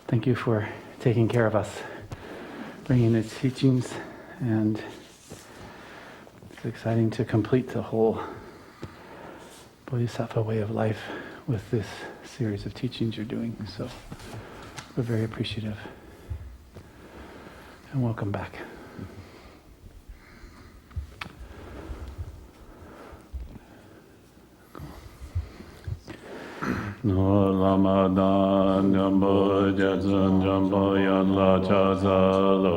Thank you for taking care of us, bringing the teachings, and it's exciting to complete the whole Bodhisattva Way of Life with this series of teachings you're doing. So we're very appreciative. And welcome back. No Ramadan Jambo Jatsun Jambo Yanla Chazalo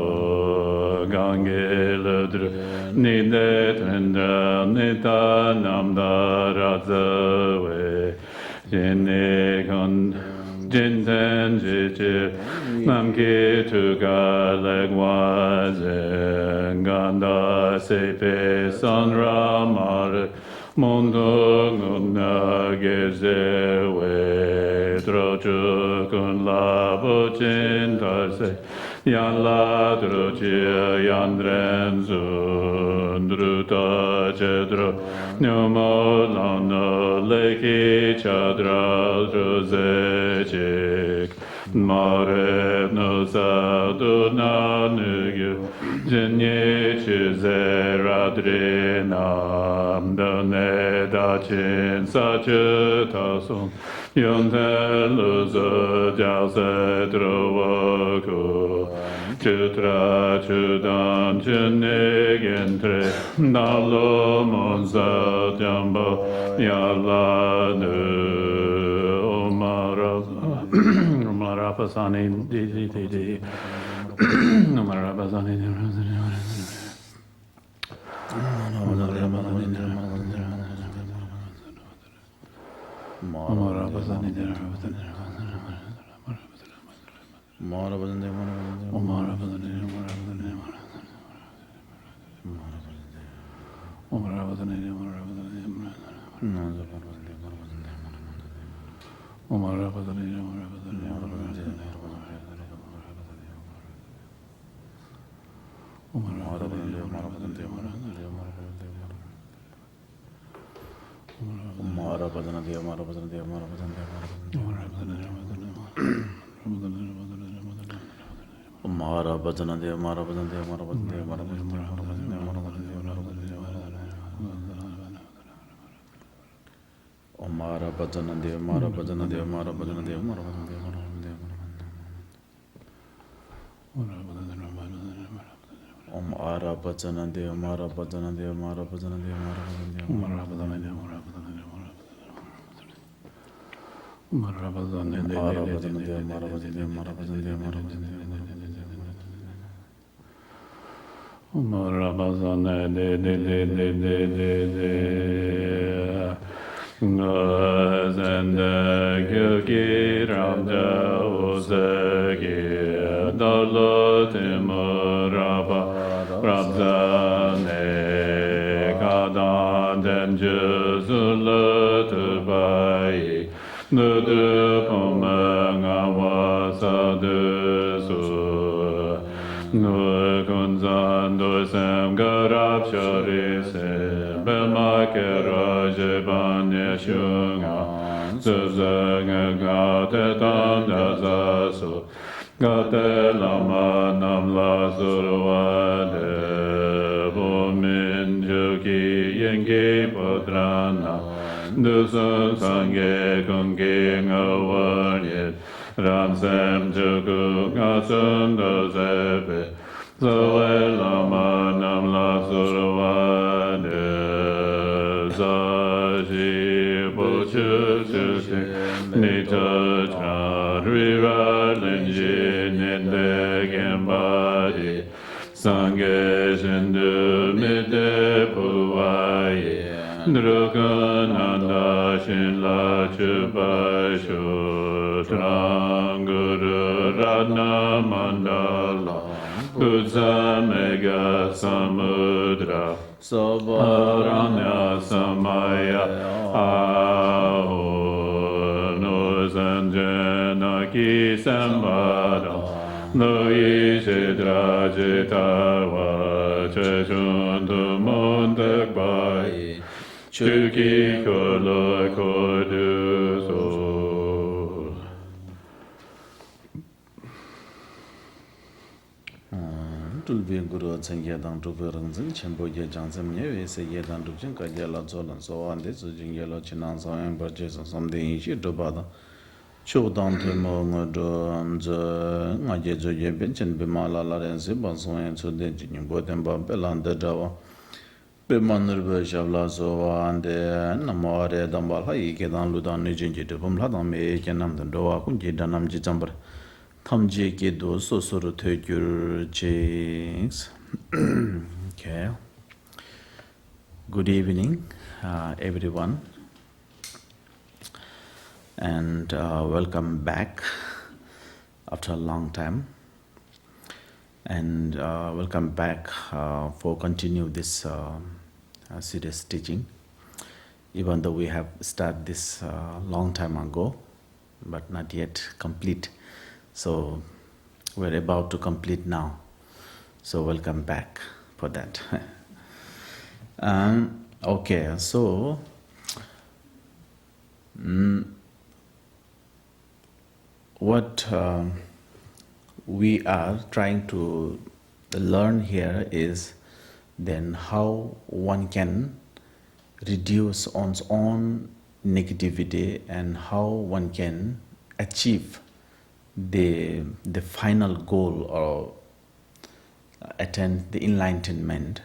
Gange Ledru Nide Tendra Nita Namda Razawe Jene Kon Jinten Jichi Namki Tuka Legwaze Ganda Sepe Sanramar Mondo Guna Gezewe Trochu Kun Labo Chintarse Yan La Trochi Yan Drenzu Druta Chedro Nyomo Lano Leki Chadra Josechik Mare no Sadu Nanugyu Jenye Chizeradrinam Done Dachin Sache Tasun Yonten Luzo Jase Trovaku Chutra Chudan Chunigentre Nalo Monsa Jambo Yalanu Omarapasani Di Omarapasani Ruby Guru Yedang to Verangzin, Khenpo Pem, say Yedang to Jinka Yellow Zolan, so on this Yellow Chinan, so and purchase something she do bother. Show down to Mongo and Majejo Yebin, Bimala and Sibas, and so the Jin Botem Belan the Java. Bemanur Shavla so and Namore Dambala, Kedan Ludan Nijin to Pumladam, Makanam, the Doa, Kunjidanam Jizamber. Tamje ke do so soro thögyur jinx. Okay. Good evening, everyone, and welcome back after a long time. And welcome back for continue this serious teaching. Even though we have started this long time ago, but not yet complete. So we're about to complete now. So welcome back for that. Okay, so what we are trying to learn here is then how one can reduce one's own negativity and how one can achieve the final goal or attain the enlightenment.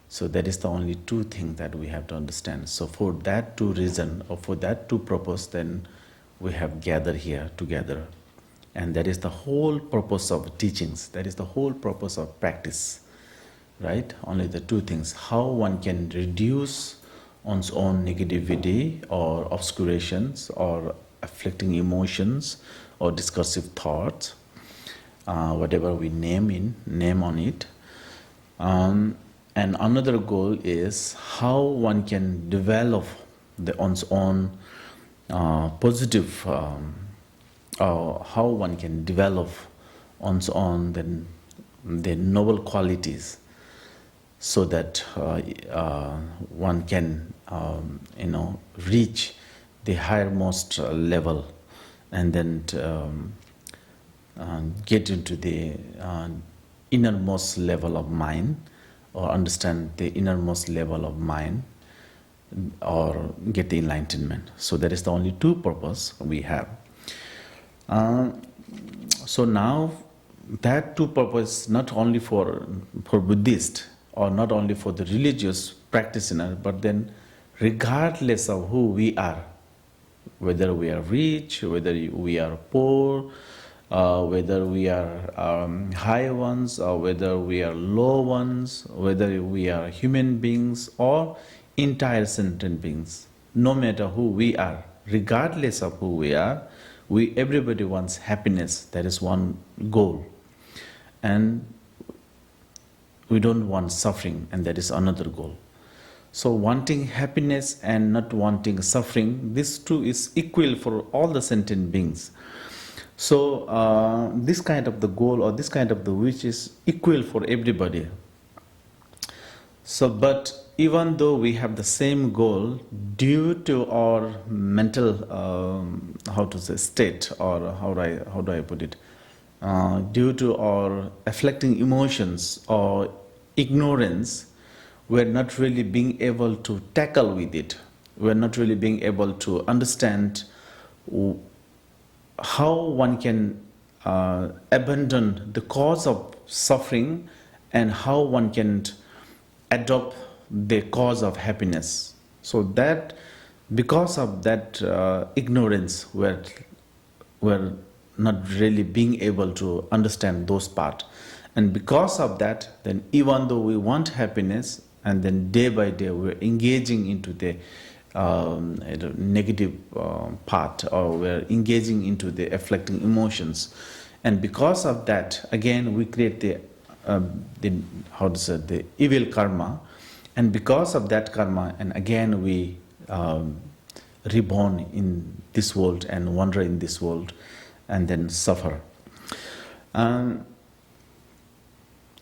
So that is the only two things that we have to understand. So for that two reason or for that two purpose, then we have gathered here together. And that is the whole purpose of teachings. That is the whole purpose of practice, right? Only the two things. How one can reduce one's own negativity or obscurations or afflicting emotions or discursive thoughts, whatever we name on it. And another goal is how one can develop one's own positive, or how one can develop one's own the noble qualities, so that one can reach the highermost level, and then get into the innermost level of mind, or understand the innermost level of mind, or get the enlightenment. So that is the only two purpose we have. So now that two purpose not only for Buddhist or not only for the religious practitioner, but then regardless of who we are, whether we are rich, whether we are poor, whether we are high ones, or whether we are low ones, whether we are human beings or entire sentient beings, no matter who we are, regardless of who we are, everybody wants happiness. That is one goal. And we don't want suffering, and that is another goal. So wanting happiness and not wanting suffering, this too is equal for all the sentient beings. So this kind of the goal or this kind of the wish is equal for everybody. So, but even though we have the same goal, due to our mental, state, or how do I put it, due to our afflicting emotions or ignorance, we're not really being able to tackle with it. We're not really being able to understand how one can abandon the cause of suffering and how one can adopt the cause of happiness. So that because of that ignorance, we're not really being able to understand those parts. And because of that, then even though we want happiness, and then day by day we're engaging into the negative part, or we're engaging into the afflicting emotions. And because of that, again, we create the evil karma. And because of that karma, and again we reborn in this world and wander in this world and then suffer.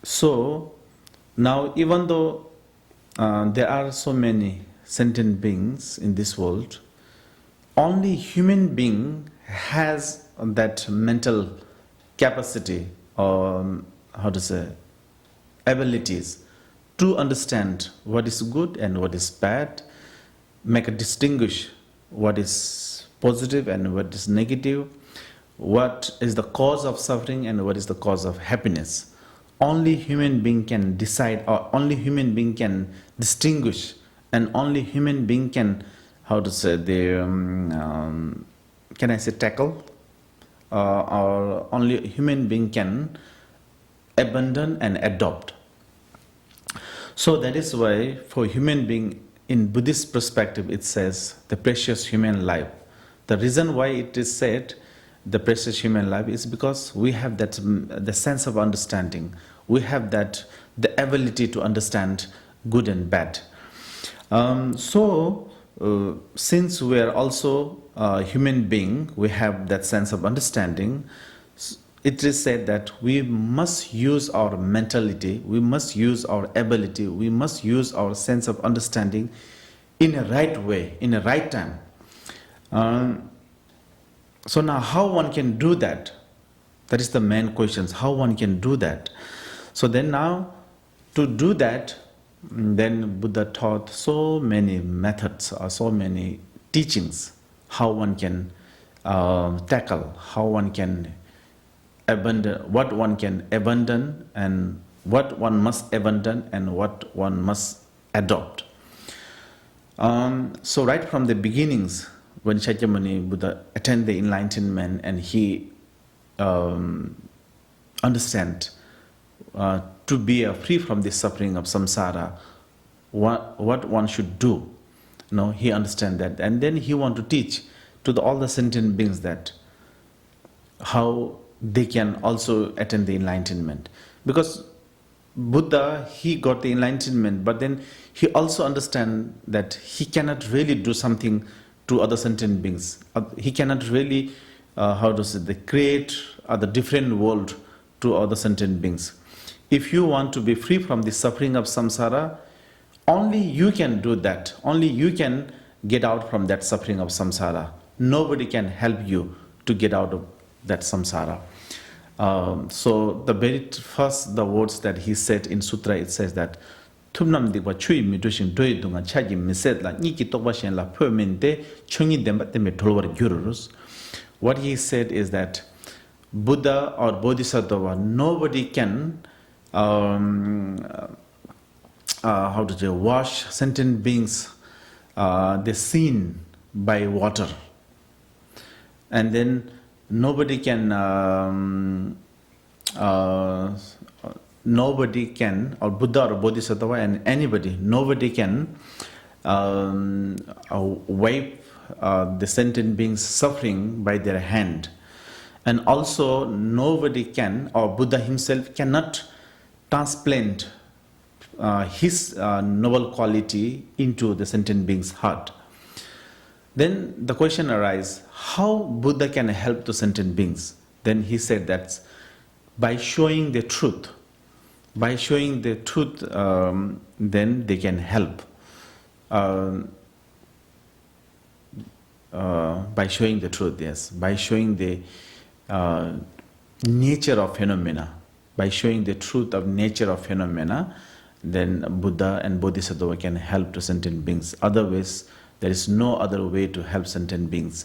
So now, even though there are so many sentient beings in this world, only human being has that mental capacity, or abilities to understand what is good and what is bad, make a distinguish what is positive and what is negative, what is the cause of suffering and what is the cause of happiness. Only human being can decide, or only human being can distinguish, and only human being can, how to say, can I say tackle, or only human being can abandon and adopt. So that is why for human being, in Buddhist perspective, it says the precious human life. The reason why it is said the precious human life is because we have that the sense of understanding. We have that the ability to understand good and bad. Since we are also a human being, we have that sense of understanding. It is said that we must use our mentality, we must use our ability, we must use our sense of understanding in a right way, in a right time. So now how one can do that? That is the main question, how one can do that. So then now, to do that, then Buddha taught so many methods or so many teachings, how one can tackle, how one can abandon, what one can abandon and what one must abandon and what one must adopt. So right from the beginnings, when Shakyamuni Buddha attained the enlightenment and he understand to be free from the suffering of samsara, what one should do. He understand that, and then he want to teach to all the sentient beings that how they can also attain the enlightenment. Because Buddha, he got the enlightenment, but then he also understand that he cannot really do something to other sentient beings. He cannot really, create the different world to other sentient beings. If you want to be free from the suffering of samsara, only you can do that. Only you can get out from that suffering of samsara. Nobody can help you to get out of that samsara. So the very first, the words that he said in sutra, it says that Tumnam dikwa chui midushin doi dunga chagi miset la niki tokwa shen la permente chungi dembate me tolwar gyururus. What he said is that Buddha or Bodhisattva, nobody can wash sentient beings the sin by water, and then nobody can or Buddha or Bodhisattva and anybody, nobody can wipe the sentient beings suffering by their hand. And also nobody can, or Buddha himself cannot transplant his noble quality into the sentient being's heart. Then the question arises, how Buddha can help the sentient beings? Then he said that by showing the truth. By showing the truth, then they can help. By showing the truth, yes. By showing the nature of phenomena. By showing the truth of nature of phenomena, then Buddha and Bodhisattva can help the sentient beings. Otherwise, there is no other way to help sentient beings.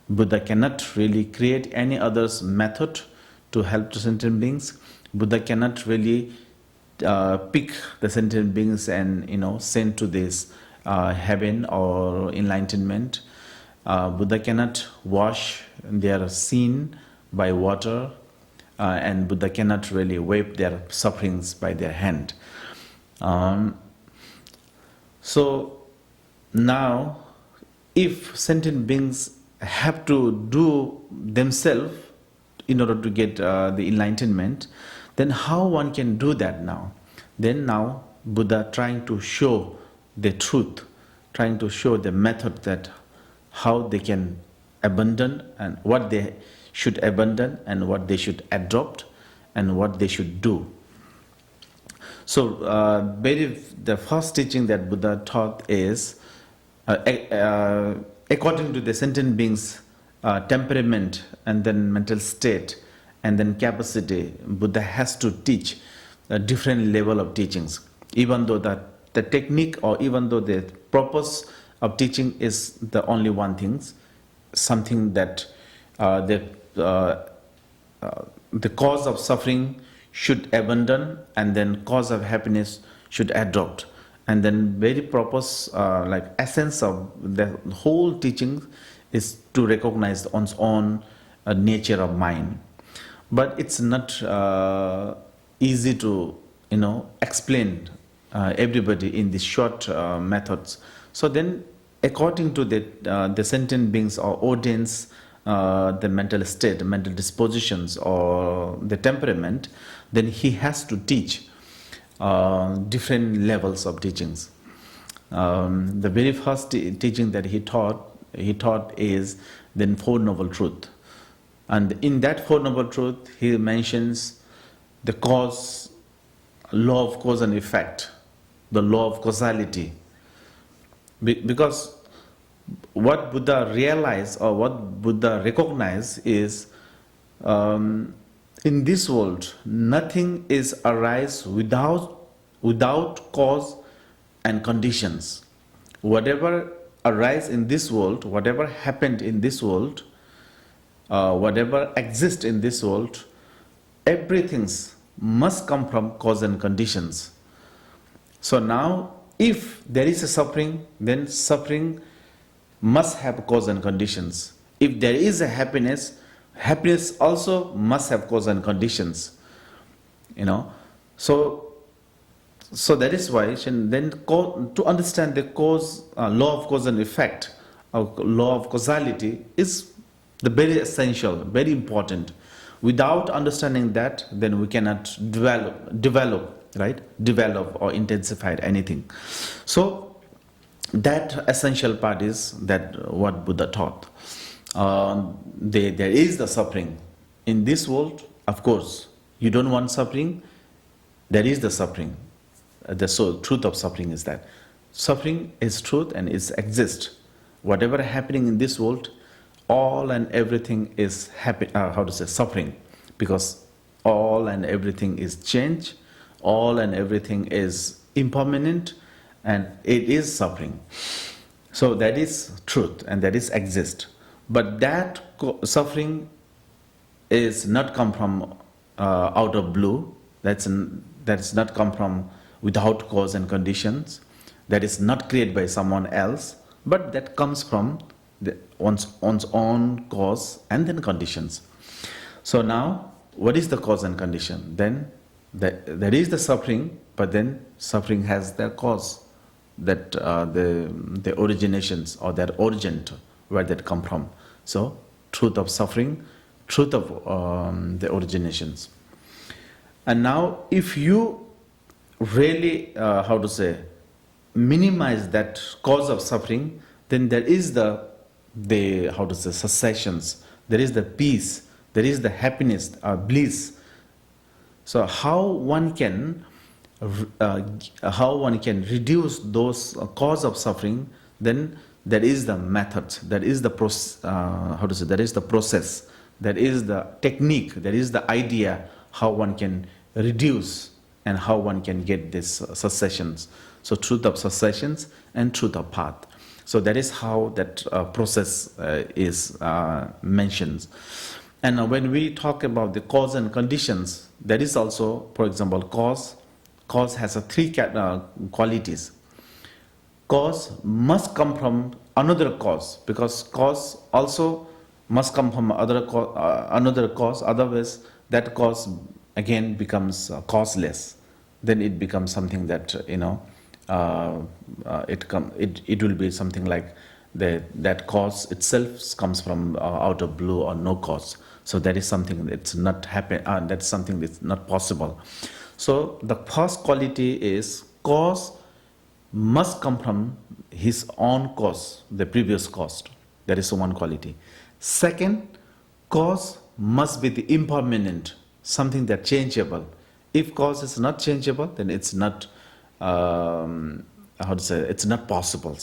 Buddha cannot really create any other method to help the sentient beings. Buddha cannot really pick the sentient beings and send to this heaven or enlightenment. Buddha cannot wash their sin by water, and Buddha cannot really wipe their sufferings by their hand. So now, if sentient beings have to do themselves in order to get the enlightenment, then how one can do that now? Then now Buddha trying to show the truth, trying to show the method that how they can abandon and what they should abandon and what they should adopt and what they should do. So the first teaching that Buddha taught is according to the sentient being's temperament and then mental state and then capacity, Buddha has to teach a different level of teachings, even though that the technique or even though the purpose of teaching is the only one thing, something that the cause of suffering should abandon, and then cause of happiness should adopt. And then very purpose, like essence of the whole teaching is to recognize one's own nature of mind. But it's not easy to explain everybody in these short methods. So then, according to the sentient beings or audience, the mental state, mental dispositions, or the temperament, then he has to teach different levels of teachings. The very first teaching that he taught is the Four Noble Truth. And in that Four Noble Truth, he mentions the law of cause and effect, the law of causality. Because what Buddha realized or what Buddha recognized is in this world, nothing is arise without cause and conditions. Whatever arise in this world, whatever happened in this world, whatever exists in this world, everything must come from cause and conditions. So now, if there is a suffering, then suffering must have cause and conditions. If there is a happiness, happiness also must have cause and conditions. So that is why then to understand the law of cause and effect, or law of causality, is the very essential, very important. Without understanding that, then we cannot develop or intensify anything. So that essential part is that what Buddha taught. There is the suffering in this world. Of course, you don't want suffering. There is the suffering. The truth of suffering is that suffering is truth and it exists. Whatever happening in this world, all and everything is suffering, because all and everything is change, all and everything is impermanent, and it is suffering. So that is truth and that is exist. But that suffering is not come from out of blue. That's not come from without cause and conditions. That is not created by someone else, but that comes from one's own cause and then conditions. So now, what is the cause and condition? Then there is the suffering, but then suffering has their cause, that the originations or their origin, where that come from. So truth of suffering, truth of the originations. And now, if you really minimize that cause of suffering, then there is the cessations, there is the peace, there is the happiness, bliss. So how one can reduce those cause of suffering? Then there is the method, there is the process, there is the process, there is the technique, there is the idea how one can reduce and how one can get these cessations. So truth of cessations and truth of path. So that is how that process is mentioned. And when we talk about the cause and conditions, there is also, for example, cause. Cause has three qualities. Cause must come from another cause, because cause also must come from another cause. Otherwise, that cause again becomes causeless. Then it becomes something that it will be something like that cause itself comes from out of blue or no cause. So that is something that's not happen. That's something that's not possible. So the first quality is cause must come from his own cause, the previous cause. That is one quality. Second, cause must be the impermanent, something that changeable. If cause is not changeable, then it's not it's not possible,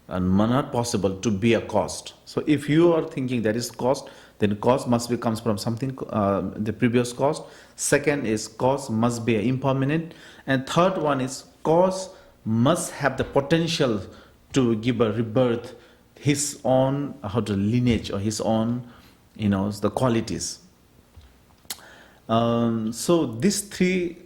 and not possible to be a cause. So if you are thinking that is cause, then cause must be comes from something, the previous cause. Second is cause must be impermanent, and third one is cause must have the potential to give a rebirth, his own lineage or his own, the qualities. So these three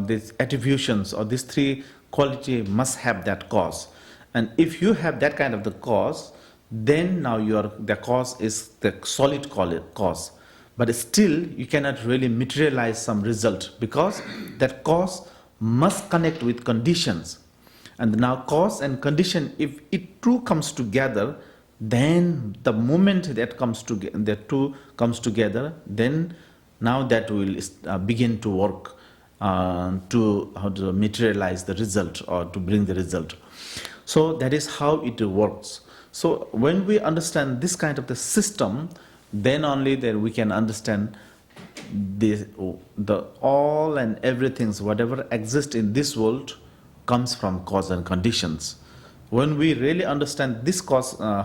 these attributions or these three quality must have that cause, and if you have that kind of the cause, then now the cause is the solid cause, but still you cannot really materialize some result because that cause must connect with conditions. And now cause and condition, if it two comes together, then the moment that comes together, the two comes together, then now that will begin to work to how to materialize the result or to bring the result. So that is how it works. So when we understand this kind of the system, then only then we can understand the all and everything, whatever exists in this world comes from cause and conditions. When we really understand this cause, law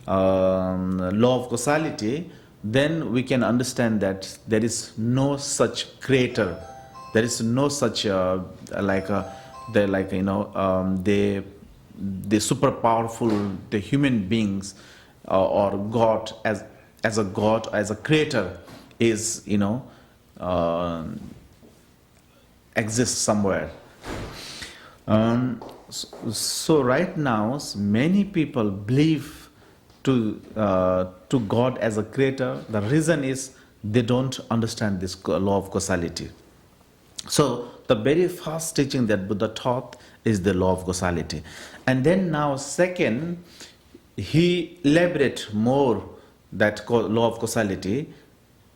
of causality, then we can understand that there is no such creator, there is no such the super powerful, the human beings or God as a God, as a creator is exists somewhere. So right now many people believe to God as a creator. The reason is they don't understand this law of causality. So the very first teaching that Buddha taught is the law of causality, and then now second he elaborates more that law of causality.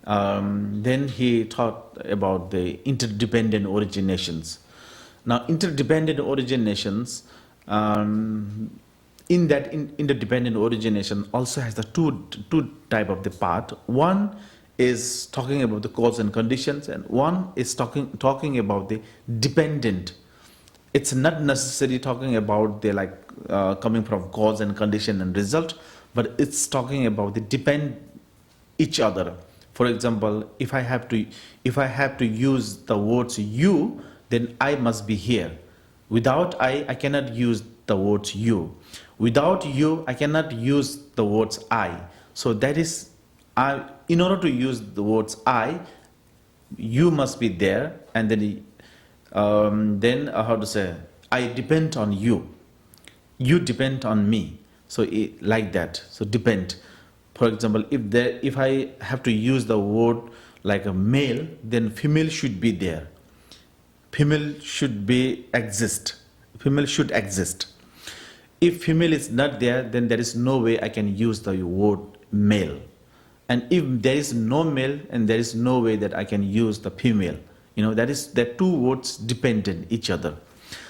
Then he taught about the interdependent originations. Now interdependent originations, in that interdependent origination also has the two type of the part. One is talking about the cause and conditions, and one is talking about the dependent. It's not necessarily talking about the coming from cause and condition and result, but it's talking about the depend each other. For example, if I have to use the words you, then I must be here. Without I cannot use the words you. Without you, I cannot use the words I. So that is, in order to use the words I, you must be there, and then I depend on you. You depend on me. So like that. So depend. For example, if I have to use the word like a male, then female should be there. Female should exist. Female should exist. If female is not there, then there is no way I can use the word male. And if there is no male, and there is no way that I can use the female. That two words dependent each other.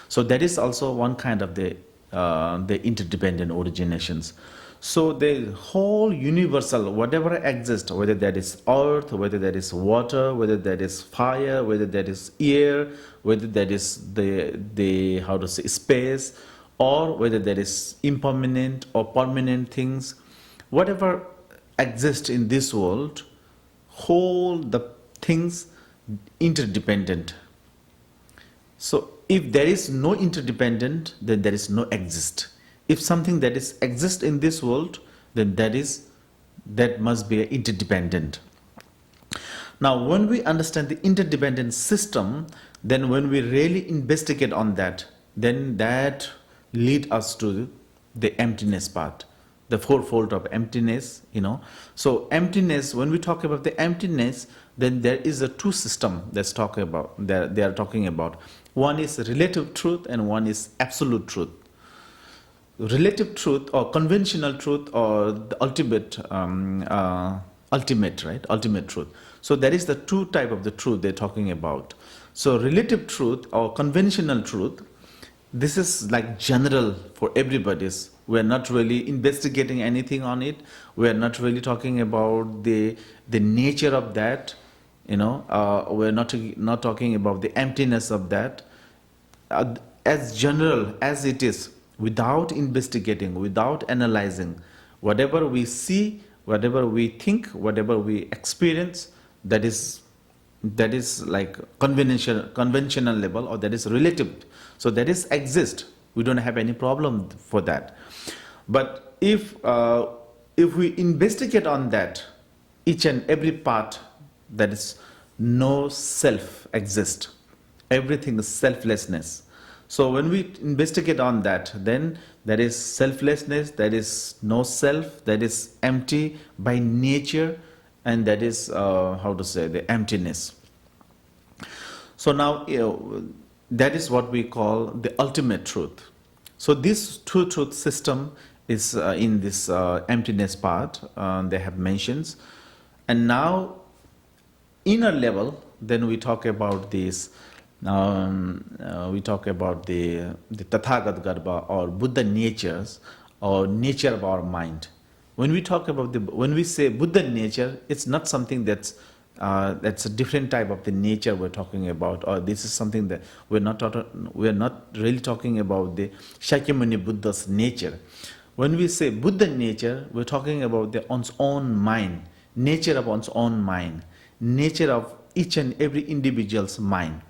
So that is also one kind of the interdependent originations. So the whole universal, whatever exists, whether that is earth, whether that is water, whether that is fire, whether that is air, whether that is the space, or whether that is impermanent or permanent things, whatever exists in this world, whole the things interdependent. So if there is no interdependent, then there is no exist. If something that is exist in this world, then that must be interdependent. Now when we understand the interdependent system, then when we really investigate on that, then that lead us to the emptiness part, the fourfold of emptiness. So emptiness, when we talk about the emptiness, then there is a two system they are talking about. One is relative truth and one is absolute truth. Relative truth or conventional truth or the ultimate truth. So there is the two type of the truth they're talking about. So relative truth or conventional truth, this is like general for everybody's. We're not really investigating anything on it. We're not really talking about the nature of that. We're not talking about the emptiness of that. As general as it is, without investigating, without analyzing, whatever we see, whatever we think, whatever we experience, that is like conventional level, or that is relative. So that is exist. We don't have any problem for that. But if we investigate on that, each and every part, that is no self exist. Everything is selflessness. So when we investigate on that, then there is selflessness, there is no self, that is empty by nature, and that is how to say, the emptiness. So now that is what we call the ultimate truth. So this two truth system is in this emptiness part. They have mentions, and now inner level. Then we talk about this. We talk about the Tathagat Garbha, or Buddha natures, or nature of our mind. When we talk about when we say Buddha nature, it's not something that's a different type of the nature we're talking about, or this is something that we're not really talking about the Shakyamuni Buddha's nature. When we say Buddha nature, we're talking about one's own mind, nature of one's own mind, nature of each and every individual's mind.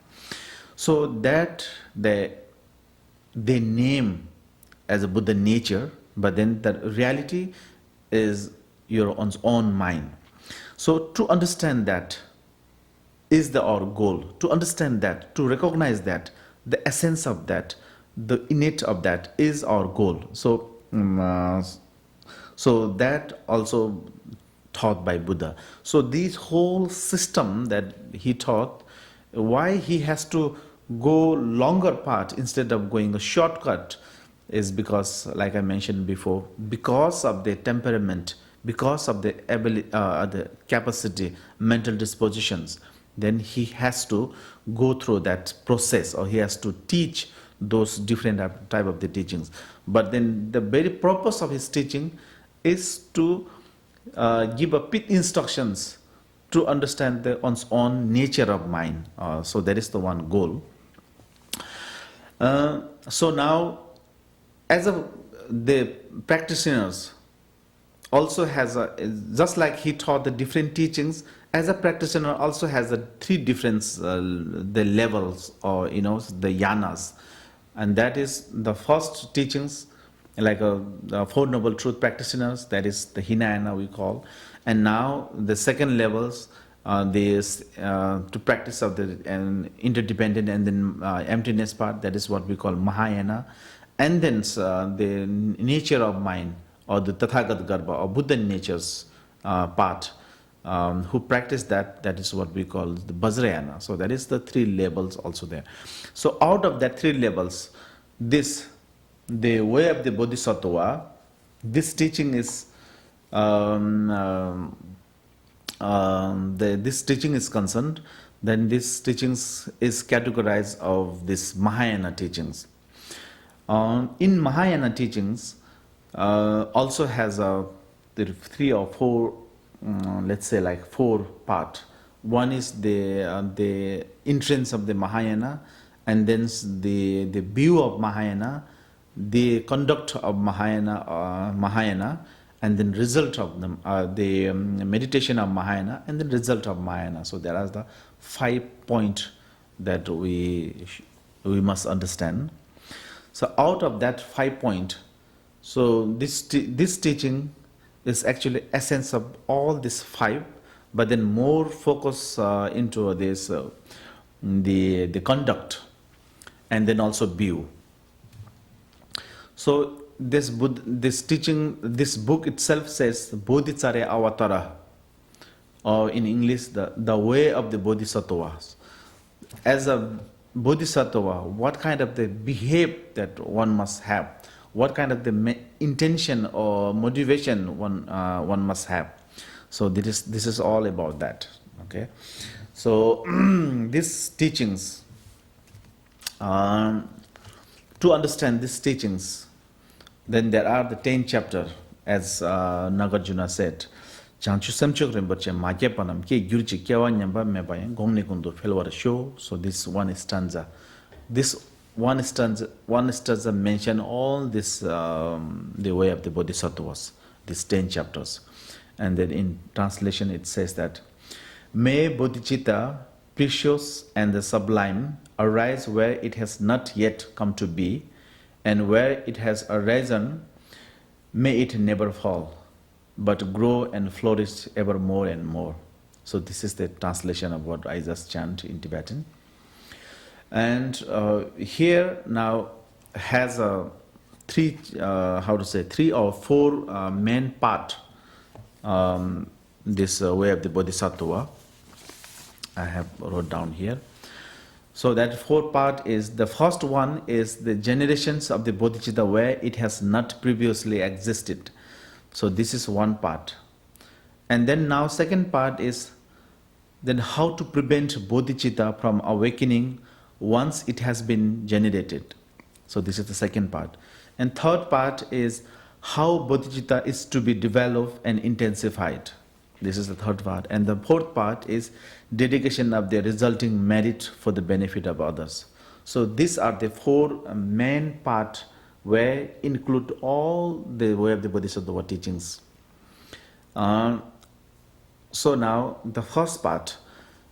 So that they name as a Buddha nature, but then the reality is your own mind. So to understand that is our goal. To understand that, to recognize that, the essence of that, the innate of that is our goal. So that also taught by Buddha. So this whole system that he taught, why he has to go longer path instead of going a shortcut, is because, like I mentioned before, because of the temperament, because of the ability, the capacity, mental dispositions, then he has to go through that process, or he has to teach those different type of the teachings. But then the very purpose of his teaching is to give a pit instructions to understand one's own nature of mind. So that is the one goal. So now, as the practitioners also has just like he taught the different teachings, as a practitioner also has three different the levels, or the yanas, and that is the first teachings, like the Four Noble Truth practitioners, that is the Hinayana we call, and now the second levels, to practice of the interdependent and then emptiness part, that is what we call Mahayana, and then the nature of mind, or the Tathagat Garbha, or Buddha natures part, who practice that is what we call the Vajrayana. So that is the three levels also there. So out of that three levels, the way of the Bodhisattva, this teaching is this teaching is concerned, then this teachings is categorized of this Mahayana teachings. In Mahayana teachings, also has three or four, let's say like four part. One is the entrance of the Mahayana, and then the view of Mahayana, the conduct of Mahayana, and then result of the meditation of Mahayana, and then result of Mahayana. So there are the 5 points that we must understand. So out of that 5 points, so this teaching is actually essence of all these 5, but then more focus into this the conduct, and then also view. So this teaching, this book itself says Bodhisattva Avatara, or in English the way of the Bodhisattvas. As a Bodhisattva, what kind of the behavior that one must have, what kind of the intention or motivation one must have. So this is all about that. Okay, so these teachings, to understand these teachings, then there are the 10 chapters, as Nagarjuna said. So this one stanza. This one stanza mention all this the way of the Bodhisattvas, these 10 chapters. And then in translation it says that, may bodhicitta, precious and the sublime, arise where it has not yet come to be, and where it has arisen, may it never fall, but grow and flourish ever more and more. So this is the translation of what I just chant in Tibetan. And here now has three or four main part. This way of the Bodhisattva I have wrote down here. So that four part is, the first one is the generations of the bodhicitta where it has not previously existed. So this is one part. And then now second part is then how to prevent bodhicitta from awakening once it has been generated. So this is the second part. And third part is how bodhicitta is to be developed and intensified. This is the third part. And the fourth part is dedication of the resulting merit for the benefit of others. So these are the four main part where include all the way of the Bodhisattva teachings. So now the first part,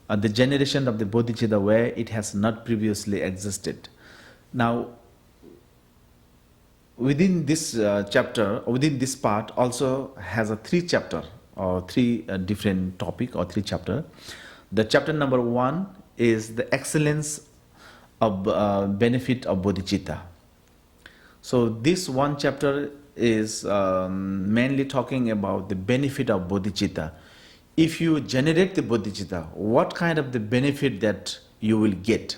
the generation of the bodhicitta where it has not previously existed. Now within this chapter, within this part also has a three chapter or three different topic or three chapter. The chapter number 1 is the excellence of benefit of bodhicitta. So this one chapter is mainly talking about the benefit of bodhicitta. If you generate the bodhicitta, what kind of the benefit that you will get?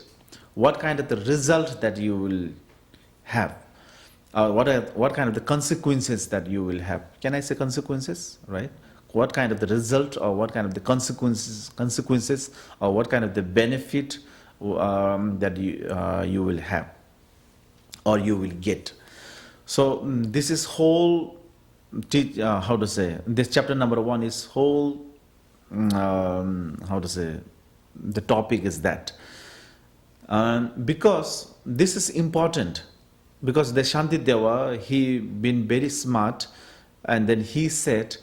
What kind of the result that you will have? What kind of the consequences that you will have? Can I say consequences, right? What kind of the result or what kind of the consequences or what kind of the benefit that you will have or you will get. So this is whole, this chapter number 1 is whole, the topic is that. Because this is important, because the Shantideva, he been very smart, and then he said,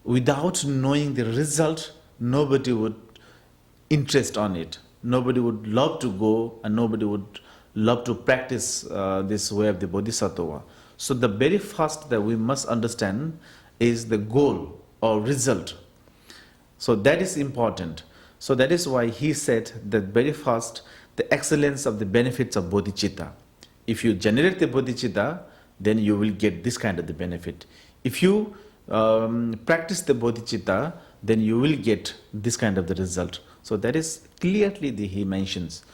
without knowing the result, nobody would interest on it. Nobody would love to go and nobody would love to practice this way of the Bodhisattva. So the very first that we must understand is the goal or result. So that is important. So that is why he said that very first, the excellence of the benefits of bodhicitta. If you generate the bodhicitta, then you will get this kind of the benefit. If you practice the bodhicitta, then you will get this kind of the result. So that is clearly he mentions.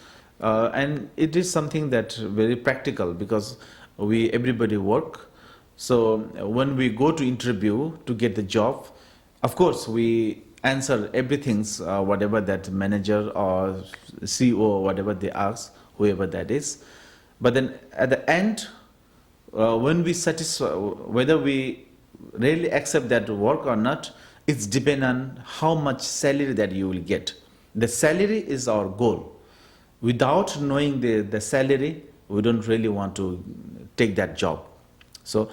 And it is something that very practical, because everybody work. So when we go to interview to get the job, of course we answer everything, whatever that manager or CEO or whatever they ask, whoever that is. But then at the end, when we satisfy, whether we really accept that work or not, it's depend on how much salary that you will get. The salary is our goal. Without knowing the salary, we don't really want to take that job. So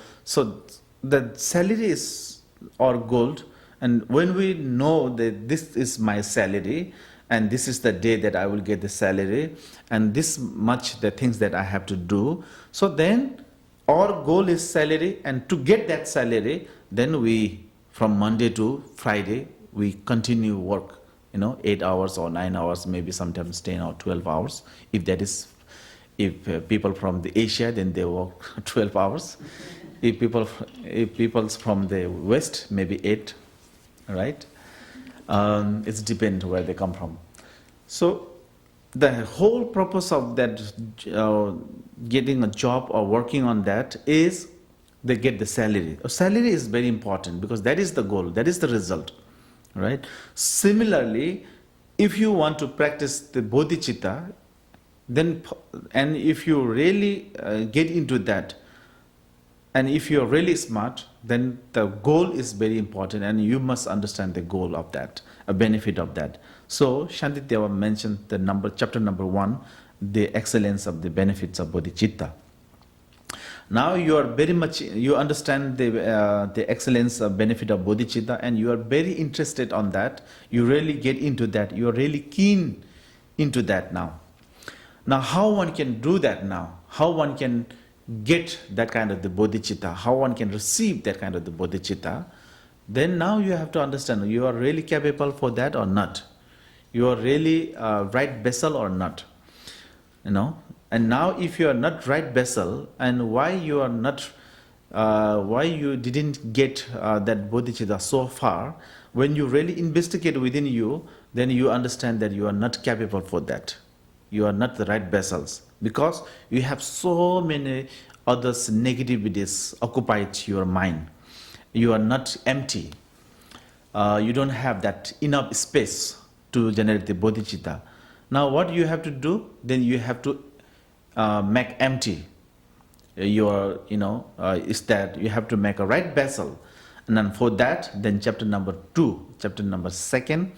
the salary is our goal, and when we know that this is my salary, and this is the day that I will get the salary, and this much the things that I have to do, so then our goal is salary, and to get that salary, then we, from Monday to Friday, we continue work, 8 hours or 9 hours, maybe sometimes 10 or 12 hours. If people from the Asia, then they work 12 hours. If people from the West, maybe 8, right? It depends where they come from. So the whole purpose of that getting a job or working on that is they get the salary. Salary is very important because that is the goal, that is the result, right? Similarly, if you want to practice the bodhicitta, then, and if you really get into that, and if you're really smart, then the goal is very important, and you must understand the goal of that, a benefit of that. So Shantideva mentioned chapter number 1, the excellence of the benefits of bodhicitta. Now you are very much, you understand the excellence of benefit of bodhicitta, and you are very interested on that. You really get into that. You are really keen into that now. Now how one can do that now? How one can get that kind of the bodhicitta? How one can receive that kind of the bodhicitta? Then now you have to understand, you are really capable for that or not. You are really right vessel or not. You know, and now if you are not right vessel, and why you are not, why you didn't get that bodhicitta so far, when you really investigate within you, then you understand that you are not capable for that. You are not the right vessels, because you have so many others negativities occupied your mind. You are not empty. You don't have that enough space to generate the bodhicitta. Now what you have to do, then you have to make empty your, is that you have to make a right vessel. And then for that, then chapter number 2, chapter number 2,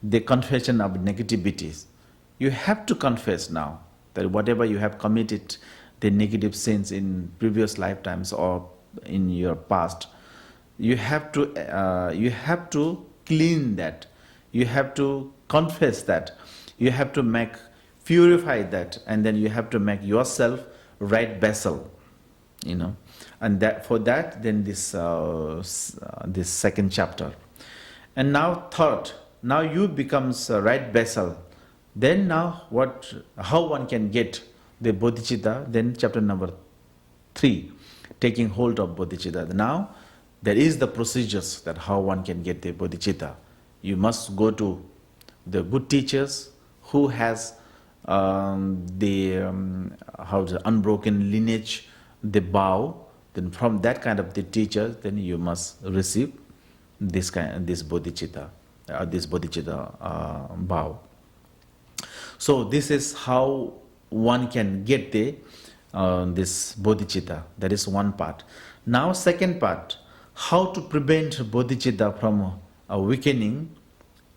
the confession of negativities. You have to confess now that whatever you have committed, the negative sins in previous lifetimes or in your past, you have to clean that. You have to confess that. You have to purify that, and then you have to make yourself right vessel, and that for that, then this second chapter. And now third, now you becomes a right vessel. Then now how one can get the bodhicitta? Then chapter number 3, taking hold of bodhicitta. Now there is the procedures that how one can get the bodhicitta. You must go to the good teachers who has the unbroken lineage, the vow. Then from that kind of the teacher, then you must receive this bodhicitta, vow. So this is how one can get this bodhicitta. That is one part. Now second part, how to prevent bodhicitta from weakening,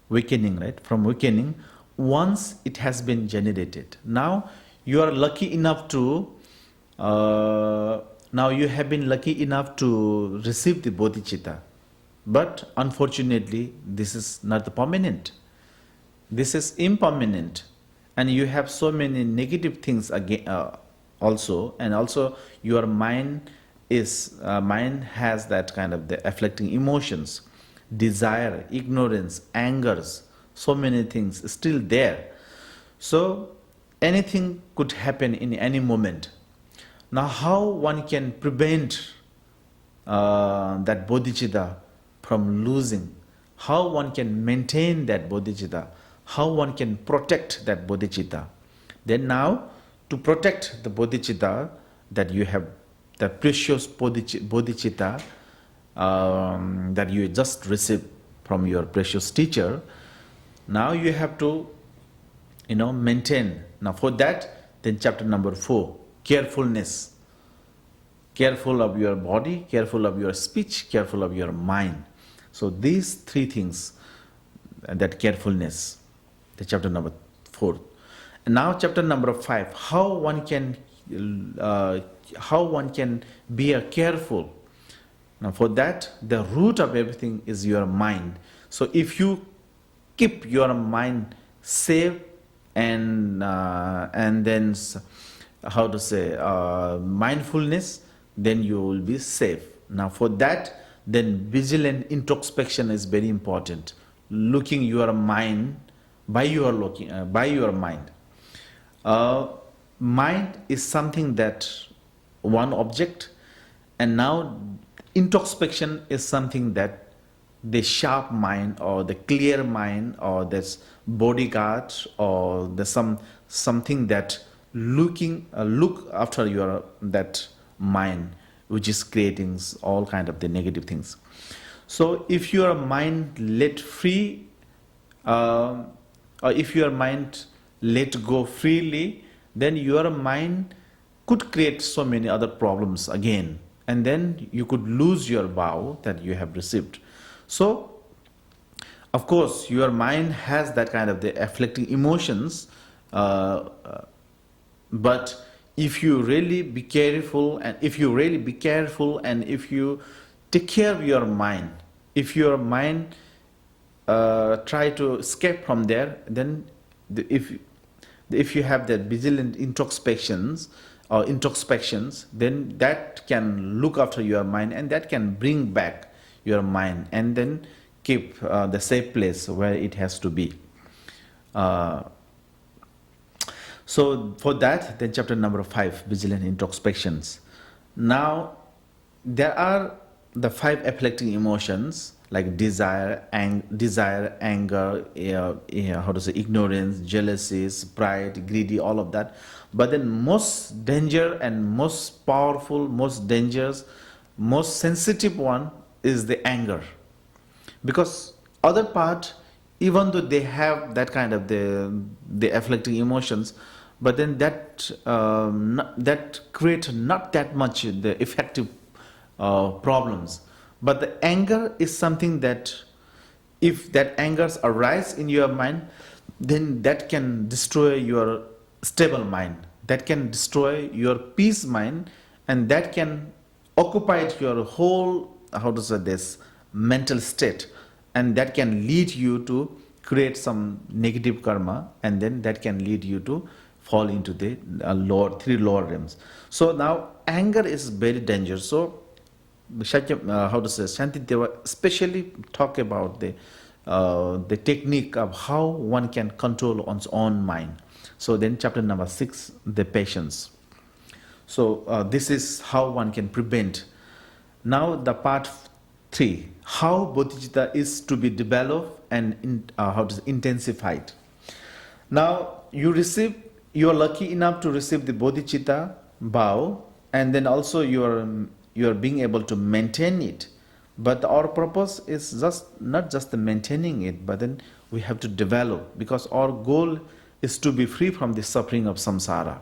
right? From weakening once it has been generated. Now you are lucky enough to, now you have been lucky enough to receive the bodhicitta. But unfortunately, this is not permanent. This is impermanent. And you have so many negative things again, also, and also your mind has that kind of the afflicting emotions, desire, ignorance, angers, so many things still there. So anything could happen in any moment. Now how one can prevent that bodhicitta from losing? How one can maintain that bodhicitta? How one can protect that bodhicitta? Then now, to protect the bodhicitta that you have, the precious bodhicitta that you just received from your precious teacher, now you have to, maintain. Now for that, then chapter number 4, carefulness. Careful of your body, careful of your speech, careful of your mind. So these 3 things, that carefulness, the chapter number 4. And now chapter number 5, how one can be careful. Now for that, the root of everything is your mind. So if you keep your mind safe and then mindfulness, then you will be safe. Now for that, then vigilant introspection is very important. Looking your mind by your mind. Mind is something that one object, and now introspection is something that the sharp mind or the clear mind or this bodyguard or the something that look after your that mind, which is creating all kind of the negative things. So if your mind let free, or if your mind let go freely, then your mind could create so many other problems again, and then you could lose your vow that you have received. So of course your mind has that kind of the afflicting emotions, but if you really be careful, and if you take care of your mind, if your mind try to escape from there, then if you have that vigilant introspections, then that can look after your mind, and that can bring back your mind and then keep the safe place where it has to be. So for that, then chapter number 5, vigilant introspections. Now, there are the 5 afflicting emotions like desire, anger, ignorance, jealousy, pride, greedy, all of that. But then most danger and most powerful, most dangerous, most sensitive one is the anger. Because other part, even though they have that kind of the afflicting emotions, but then that that create not that much the effective problems. But the anger is something that, if that anger arise in your mind, then that can destroy your stable mind, that can destroy your peace mind, and that can occupy your whole, how to say this, mental state, and that can lead you to create some negative karma, and then that can lead you to fall into the three lower realms. So now anger is very dangerous. So Shantideva especially talk about the technique of how one can control one's own mind. So then chapter number 6, the patience. So this is how one can prevent. Now the part 3, how bodhichitta is to be developed and intensified. Now you are lucky enough to receive the bodhichitta vow, and then also you are being able to maintain it. But our purpose is not just the maintaining it, but then we have to develop, because our goal is to be free from the suffering of samsara.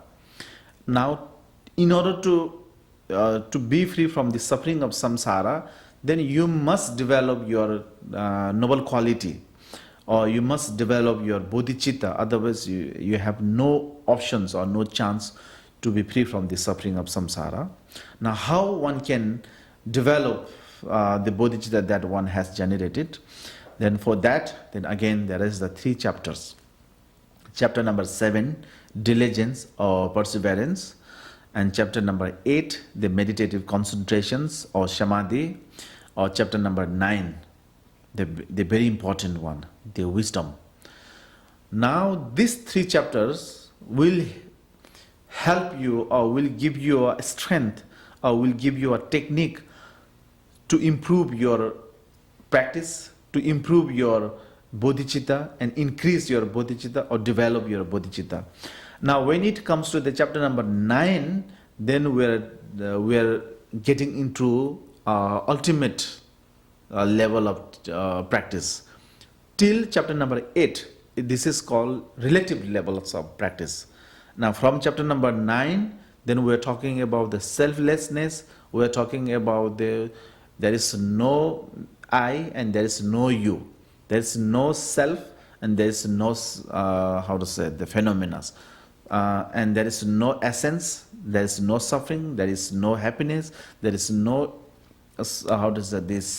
Now, in order to be free from the suffering of samsara, then you must develop your noble quality, or you must develop your bodhichitta. Otherwise, you have no options or no chance to be free from the suffering of samsara. Now, how one can develop the bodhichitta that one has generated? Then for that, then again there is the 3 chapters. Chapter number 7, diligence or perseverance, and chapter number 8, the meditative concentrations or samadhi, or chapter number 9, the very important one, the wisdom. Now these 3 chapters will help you, or will give you a strength, or will give you a technique to improve your practice, to improve your bodhichitta and increase your bodhichitta or develop your bodhichitta. Now when it comes to the chapter number 9, then we're getting into ultimate level of practice. Till chapter number 8, this is called relative levels of practice. Now from chapter number 9, then we're talking about the selflessness, we're talking about there is no I and there is no you. There is no self and there is no, the phenomena. And there is no essence, there is no suffering, there is no happiness, there is no, samsara,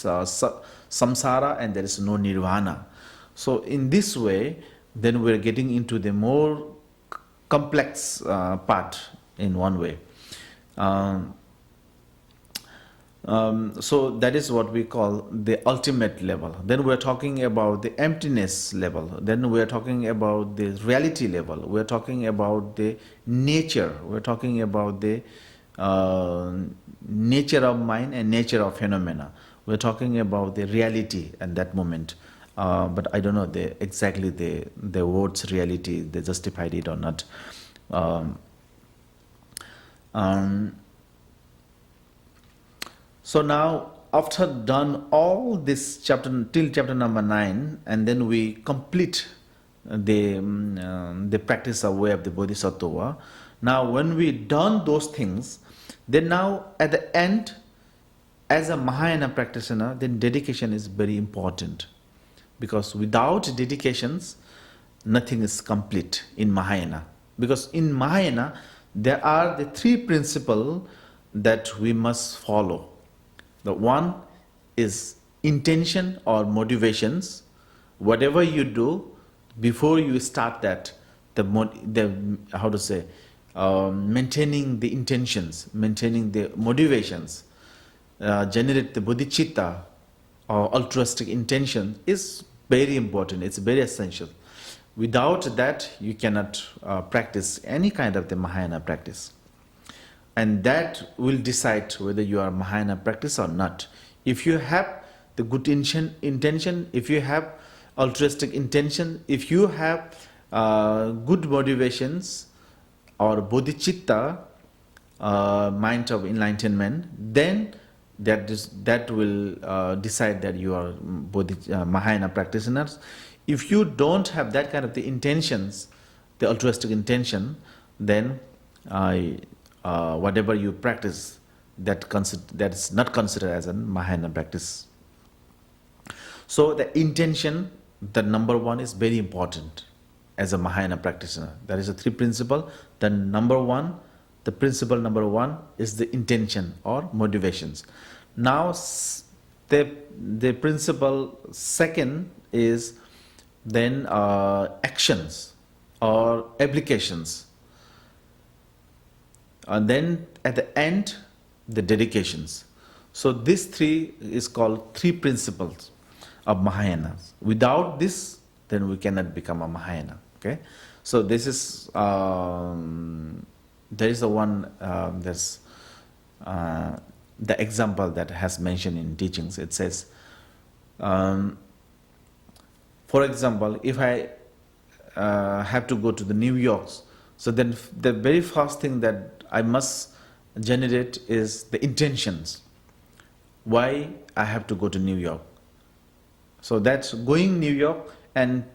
and there is no nirvana. So in this way, then we're getting into the more complex part in one way. So that is what we call the ultimate level. Then we're talking about the emptiness level. Then we're talking about the reality level. We're talking about the nature. We're talking about the nature of mind and nature of phenomena. We're talking about the reality at that moment. But I don't know exactly the words reality, they justified it or not. So now, after done all this chapter till chapter number 9, and then we complete the practice of way of the Bodhisattva. Now, when we done those things, then now at the end, as a Mahayana practitioner, then dedication is very important, because without dedications, nothing is complete in Mahayana. Because in Mahayana, there are the three principles that we must follow. The one is intention or motivations. Whatever you do, before you start that, maintaining the intentions, maintaining the motivations, generate the bodhichitta or altruistic intention is very important. It's very essential. Without that, you cannot practice any kind of the Mahayana practice. And that will decide whether you are Mahayana practice or not. If you have the good intention, if you have altruistic intention, if you have good motivations or bodhichitta, mind of enlightenment, then that will decide that you are Mahayana practitioners. If you don't have that kind of the intentions, the altruistic intention, then whatever you practice, that is not considered as a Mahayana practice. So the intention, the number one, is very important as a Mahayana practitioner. That is the three principle. The principle number one is the intention or motivations. Now the principle second is then actions or applications. And then at the end, the dedications. So these three is called three principles of Mahayanas. Without this, then we cannot become a Mahayana. Okay, so this is there is the one the example that has mentioned in teachings. It says, for example, if I have to go to the New York, so then the very first thing that I must generate is the intentions. Why I have to go to New York? So that's going New York, and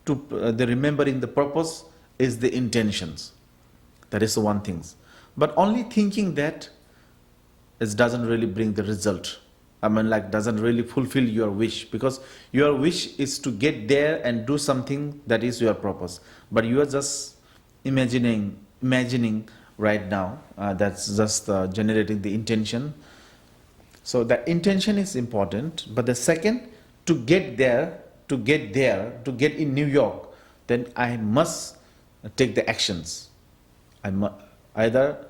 to the remembering the purpose is the intentions. That is the one thing. But only thinking that it doesn't really bring the result. I mean, like, doesn't really fulfill your wish, because your wish is to get there and do something that is your purpose. But you are just imagining right now. That's just generating the intention. So the intention is important. But the second, to get in New York, then I must take the actions. Either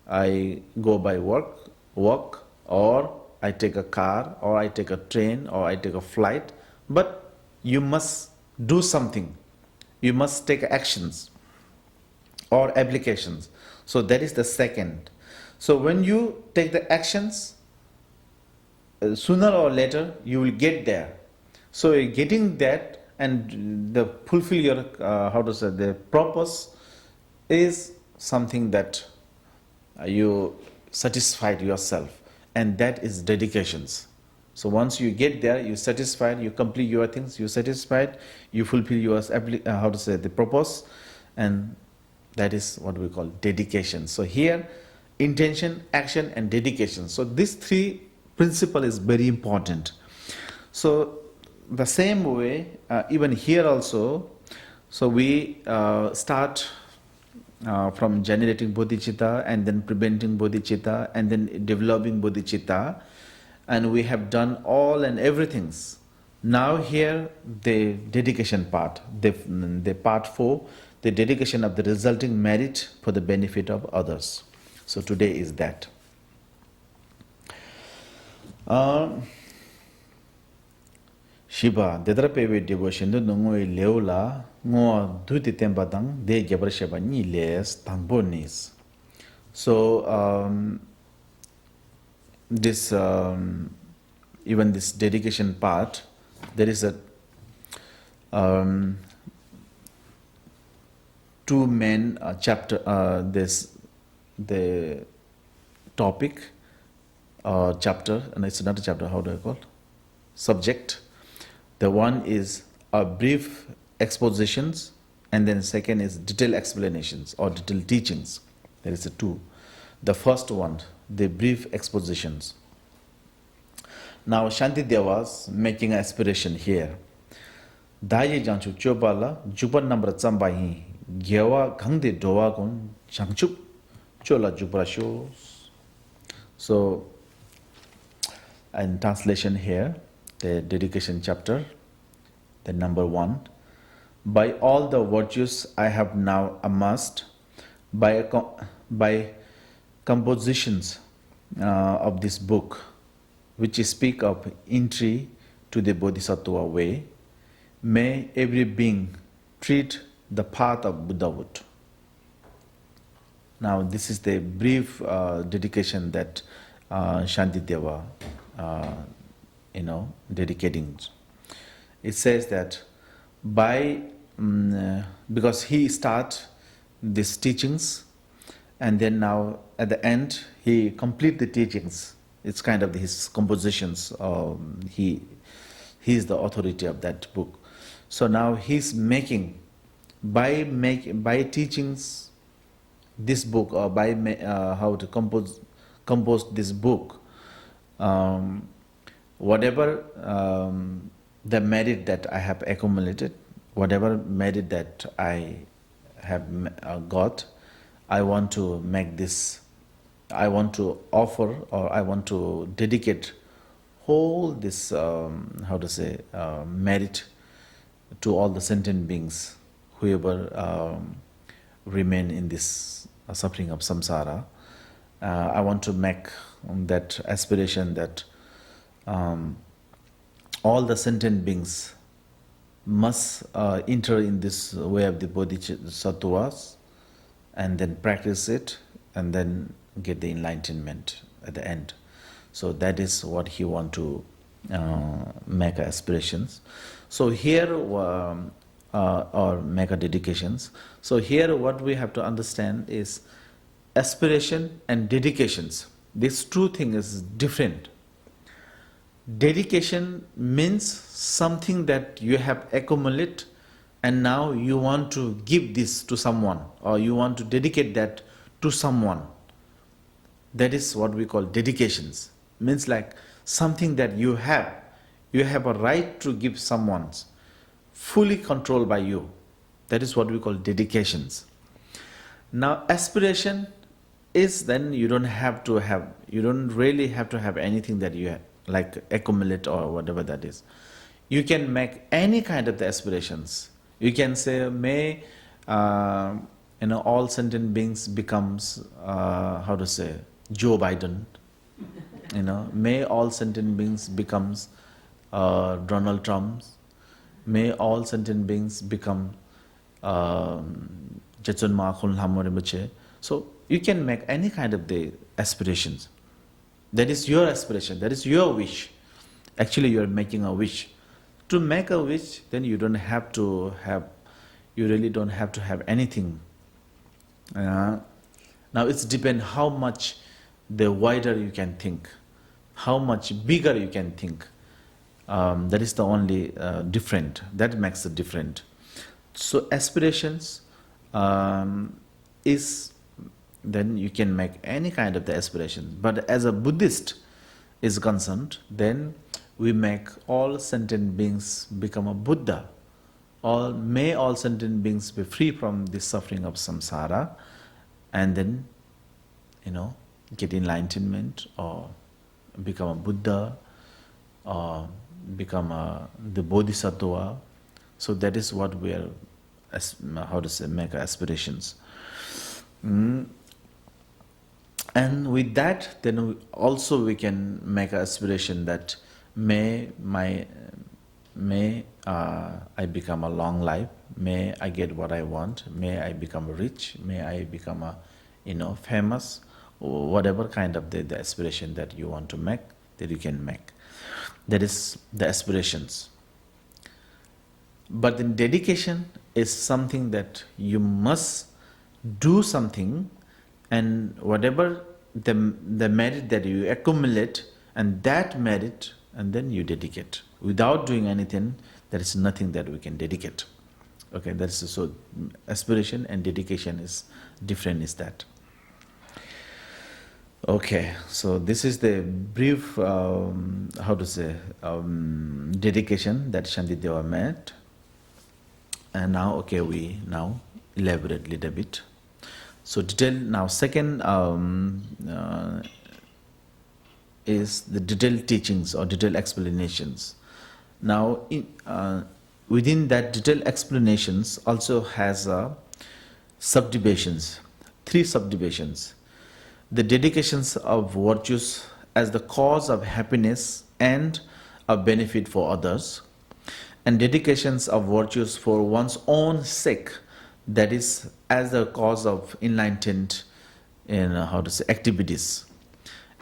I go by walk, or I take a car, or I take a train, or I take a flight. But you must do something. You must take actions or applications. So that is the second. So when you take the actions, sooner or later you will get there. So getting that and the fulfill your the purpose is something that you satisfied yourself, and that is dedications. So once you get there, you satisfied, you complete your things, you satisfied, you fulfill your the purpose, and that is what we call dedication. So here, intention, action, and dedication. So these three principle is very important. So the same way, even here also, so we start from generating bodhicitta, and then preventing bodhicitta, and then developing bodhicitta, and we have done all and everything. Now here, the dedication part, the part 4, the dedication of the resulting merit for the benefit of others. So today is that. Shiba, dedrapewe devotion do nungoi leula, ngo duti tembatang, de jabrasheba ni les tambonis. So, this, even this dedication part, there is a two main chapter, the topic, chapter, and it's not a chapter, how do I call it? Subject. The one is brief expositions, and then second is detailed explanations or detailed teachings. There is a two. The first one, the brief expositions. Now Shanti Deva's making an aspiration here. Daye janchu chobala jupan number tsambahi gyewa gangde dowa gon changchup Chola Jubrashos. So, in translation here, the dedication chapter, the number 1. By all the virtues I have now amassed, by compositions of this book, which speak of entry to the Bodhisattva way, may every being treat the path of Buddhahood. Now, this is the brief dedication that Shantideva, dedicating. It says that because he start these teachings, and then now at the end he complete the teachings. It's kind of his compositions. He is the authority of that book. So now he's making by teachings this book, or by how to compose this book, whatever the merit that I have accumulated, whatever merit that I have got, I want to make this, I want to offer, or I want to dedicate whole this, merit to all the sentient beings, whoever remain in this suffering of samsara. I want to make that aspiration that all the sentient beings must enter in this way of the bodhisattvas, and then practice it, and then get the enlightenment at the end. So that is what he want to make aspirations. So here, or make a dedications. So here what we have to understand is aspiration and dedications. This two thing is different. Dedication means something that you have accumulated, and now you want to give this to someone, or you want to dedicate that to someone. That is what we call dedications. Means like something that you have a right to give someone's, fully controlled by you. That is what we call dedications. Now aspiration is then you don't really have to have anything that you have, like accumulate or whatever that is. You can make any kind of the aspirations. You can say, may all sentient beings becomes Joe Biden. May all sentient beings becomes Donald Trump. May all sentient beings become Jetsun Ma Khun Lamore. So you can make any kind of the aspirations. That is your aspiration, that is your wish. Actually you are making a wish. To make a wish, then you really don't have to have anything. Now it's depend how much the wider you can think, how much bigger you can think. That is the only different. That makes it different. So aspirations is, then you can make any kind of the aspirations. But as a Buddhist is concerned, then we make all sentient beings become a Buddha. May all sentient beings be free from the suffering of samsara, and then get enlightenment, or become a Buddha, or become the Bodhisattva. So that is what we are, make aspirations. And with that, then we can make an aspiration that may I become a long life, may I get what I want, may I become rich, may I become famous, whatever kind of the aspiration that you want to make, that you can make. That is the aspirations. But then dedication is something that you must do something, and whatever the merit that you accumulate, and that merit, and then you dedicate. Without doing anything, there is nothing that we can dedicate. Okay, that's so aspiration and dedication is different, is that. Okay, so this is the brief, dedication that Shantideva made. And now, we now elaborate a little bit. So detailed, now second is the detailed teachings or detailed explanations. Now within that detailed explanations also has subdivisions, three subdivisions. The dedications of virtues as the cause of happiness and a benefit for others, and dedications of virtues for one's own sake, that is as the cause of enlightenment in activities,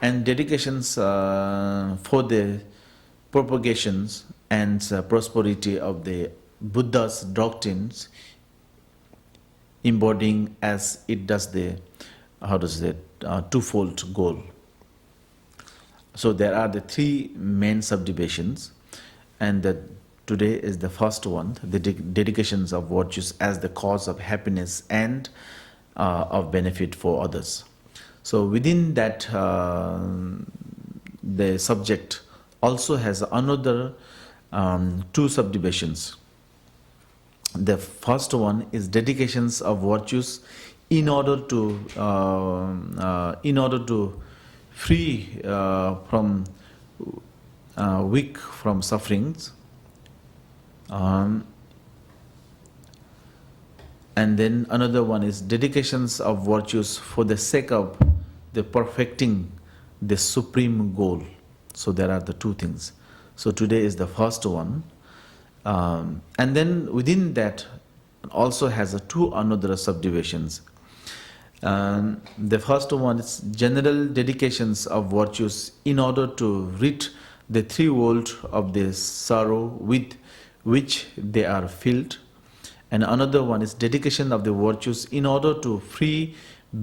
and dedications for the propagations and prosperity of the Buddha's doctrines, embodying as it does the twofold goal. So there are the three main subdivisions, and today is the first one, the dedications of virtues as the cause of happiness and of benefit for others. So within that, the subject also has another two subdivisions. The first one is dedications of virtues in order to free from weak from sufferings, and then another one is dedications of virtues for the sake of the perfecting the supreme goal. So there are the two things. So today is the first one, and then within that also has two another subdivisions. The first one is general dedications of virtues in order to rid the three worlds of the sorrow with which they are filled, and another one is dedication of the virtues in order to free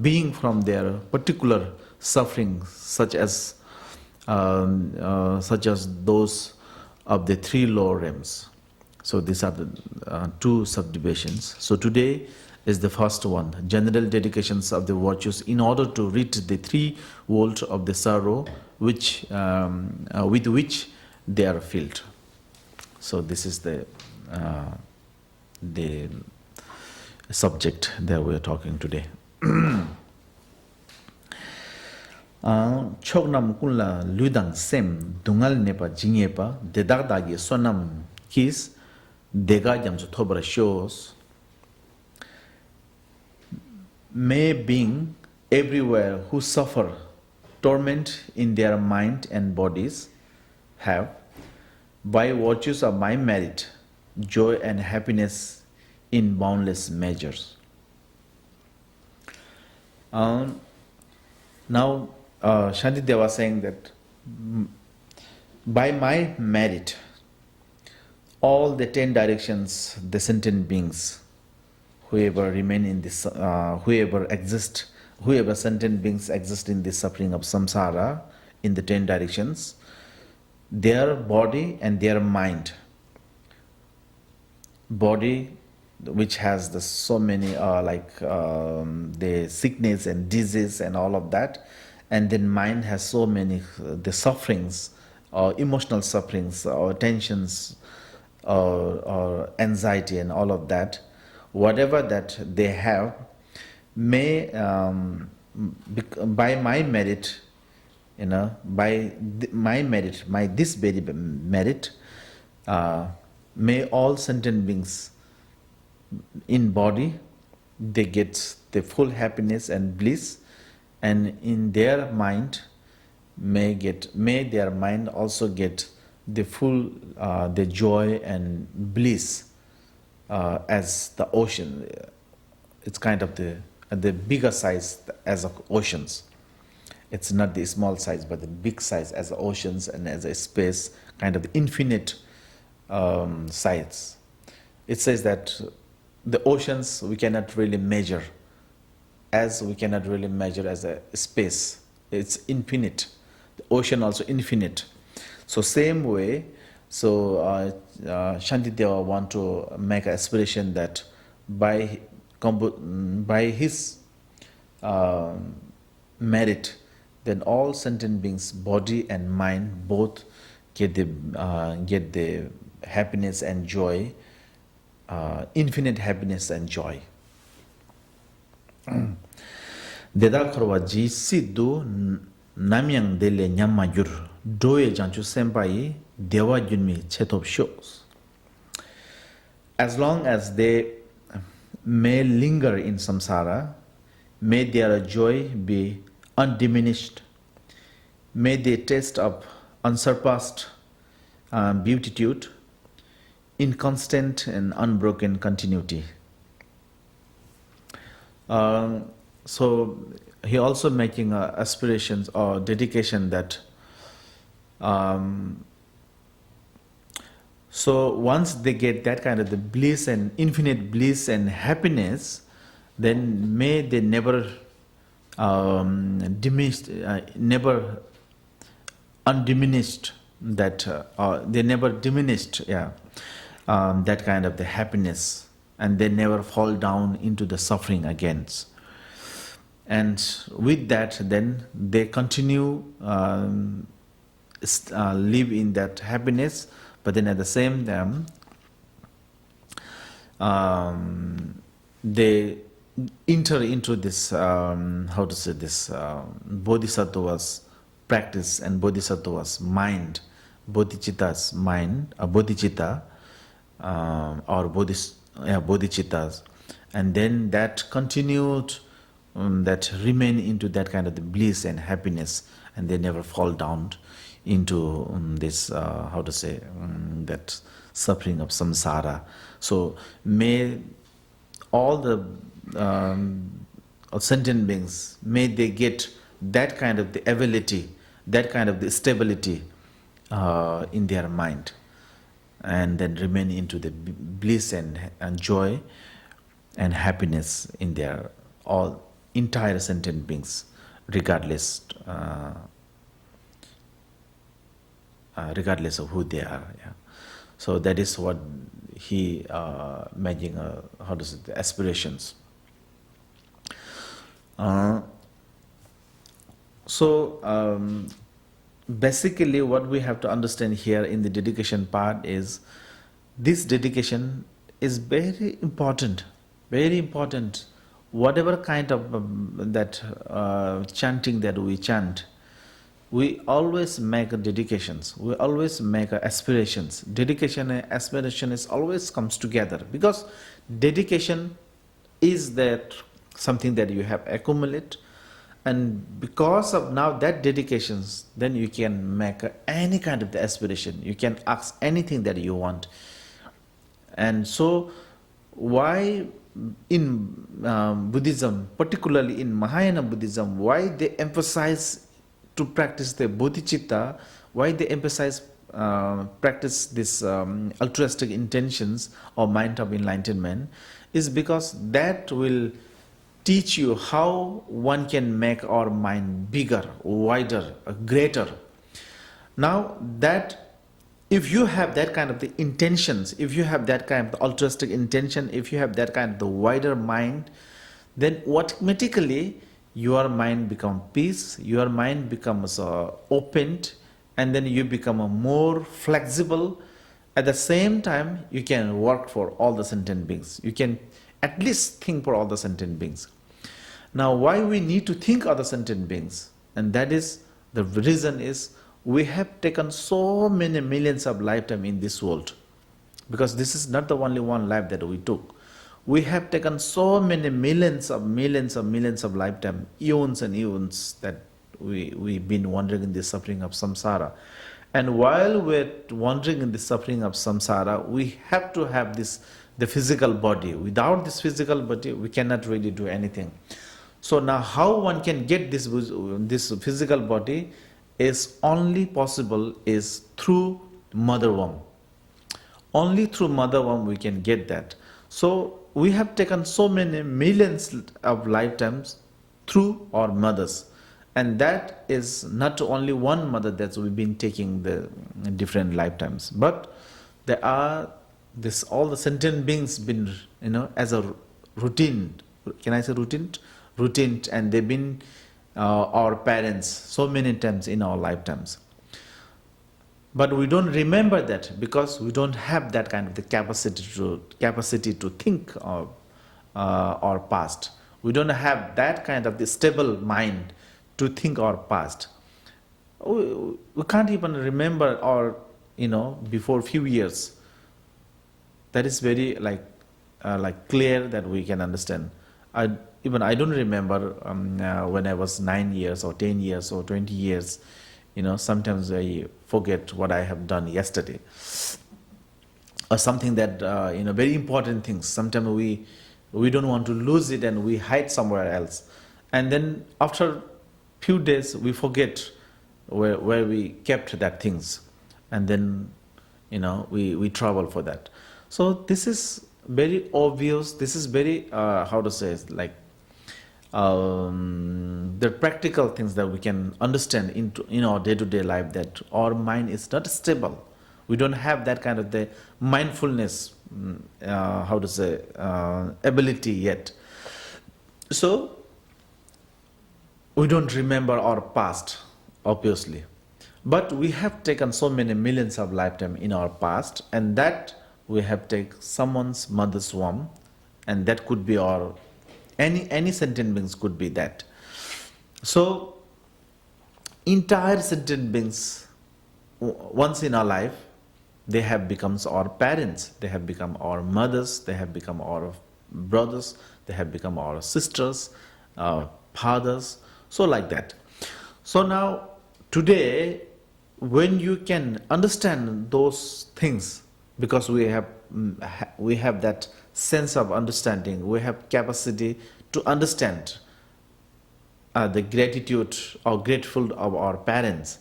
being from their particular sufferings, such as those of the three lower realms. So these are the two subdivisions. So today is the first one, general dedications of the virtues in order to rid the three worlds of the sorrow which with which they are filled. So this is the subject that we are talking today. Chognam kunla ludang sem dungal nepa jingepa dedagdagi sonam kis dega jamsu thobra shows. May being everywhere who suffer torment in their mind and bodies have, by virtues of my merit, joy and happiness in boundless measures. Now, Shantideva was saying that by my merit, all the 10 directions, the sentient beings, whoever remain in this, whoever sentient beings exist in this suffering of samsara, in the 10 directions, their body and their mind, body which has so many the sickness and disease and all of that, and then mind has so many the sufferings or emotional sufferings or tensions or anxiety and all of that. Whatever that they have, may by my merit, this very merit, may all sentient beings in body, they get the full happiness and bliss, and in their mind, may their mind also get the full the joy and bliss. As the ocean, it's kind of the bigger size as of oceans. It's not the small size, but the big size as oceans and as a space, kind of infinite size. It says that the oceans we cannot really measure, as we cannot really measure as a space. It's infinite. The ocean also infinite. So same way. So Shantideva want to make an aspiration that by his merit, then all sentient beings, body and mind, both get the happiness and joy, infinite happiness and joy. Deda korwa ji siddu namyang dele nyamma gyur doye janchu senpai dewa gyunmi chetop shows. As long as they may linger in samsara, may their joy be undiminished, may they taste of unsurpassed beatitude in constant and unbroken continuity. So he also making aspirations or dedication that so once they get that kind of the bliss and infinite bliss and happiness, then may they never diminish, never undiminished that they never diminished, that kind of the happiness, and they never fall down into the suffering again. And with that, then they continue live in that happiness, but then at the same time they enter into this bodhisattva's practice and bodhisattva's mind, bodhichitta's mind, bodhichitta or bodhicittas, and then that continued that remain into that kind of the bliss and happiness, and they never fall down into this that suffering of samsara. So may all the sentient beings, may they get that kind of the ability, that kind of the stability in their mind, and then remain into the bliss and joy and happiness in their all entire sentient beings, regardless regardless of who they are. Yeah. So that is what he making the aspirations. Basically what we have to understand here in the dedication part is this dedication is very important, very important. Whatever kind of that chanting that we chant, we always make dedications, we always make aspirations. Dedication and aspiration is always comes together, because dedication is that something that you have accumulated, and because of now that dedications, then you can make any kind of the aspiration, you can ask anything that you want. And so why in Buddhism, particularly in Mahayana Buddhism, why they emphasize to practice the bodhicitta, why they emphasize practice this altruistic intentions or mind of enlightenment, is because that will teach you how one can make our mind bigger, wider, greater. Now that if you have that kind of the intentions, if you have that kind of the altruistic intention, if you have that kind of the wider mind, then automatically your mind becomes peace, your mind becomes opened, and then you become a more flexible. At the same time, you can work for all the sentient beings. You can at least think for all the sentient beings. Now, why we need to think of the sentient beings? And that is, the reason is, we have taken so many millions of lifetimes in this world, because this is not the only one life that we took. We have taken so many millions of lifetime, eons and eons, that we've been wandering in the suffering of samsara. And while we're wandering in the suffering of samsara, we have to have the physical body. Without this physical body, we cannot really do anything. So now how one can get this physical body is only possible is through mother womb. Only through mother womb we can get that. So we have taken so many millions of lifetimes through our mothers. And that is not only one mother that we've been taking the different lifetimes, but there are all the sentient beings been, as a routine. Can I say routine? Routine, and they've been our parents so many times in our lifetimes. But we don't remember that because we don't have that kind of the capacity to think of our past. We don't have that kind of the stable mind to think our past. We can't even remember our, before few years. That is very like clear that we can understand. I don't remember when I was 9 years or 10 years or 20 years. Sometimes I forget what I have done yesterday, or something that very important things. Sometimes we don't want to lose it and we hide somewhere else, and then after few days we forget where we kept that things, and then we trouble for that. So this is very obvious. This is very how to say it, like the practical things that we can understand in our day-to-day life, that our mind is not stable. We don't have that kind of the mindfulness, how to say, ability yet. So we don't remember our past, obviously. But we have taken so many millions of lifetime in our past, and that we have taken someone's mother's womb, and that could be our, any sentient beings could be that. So entire sentient beings, once in our life, they have become our parents, they have become our mothers, they have become our brothers, they have become our sisters, our fathers, so like that. So now, today, when you can understand those things, because we have that sense of understanding, we have capacity to understand the gratitude or grateful of our parents,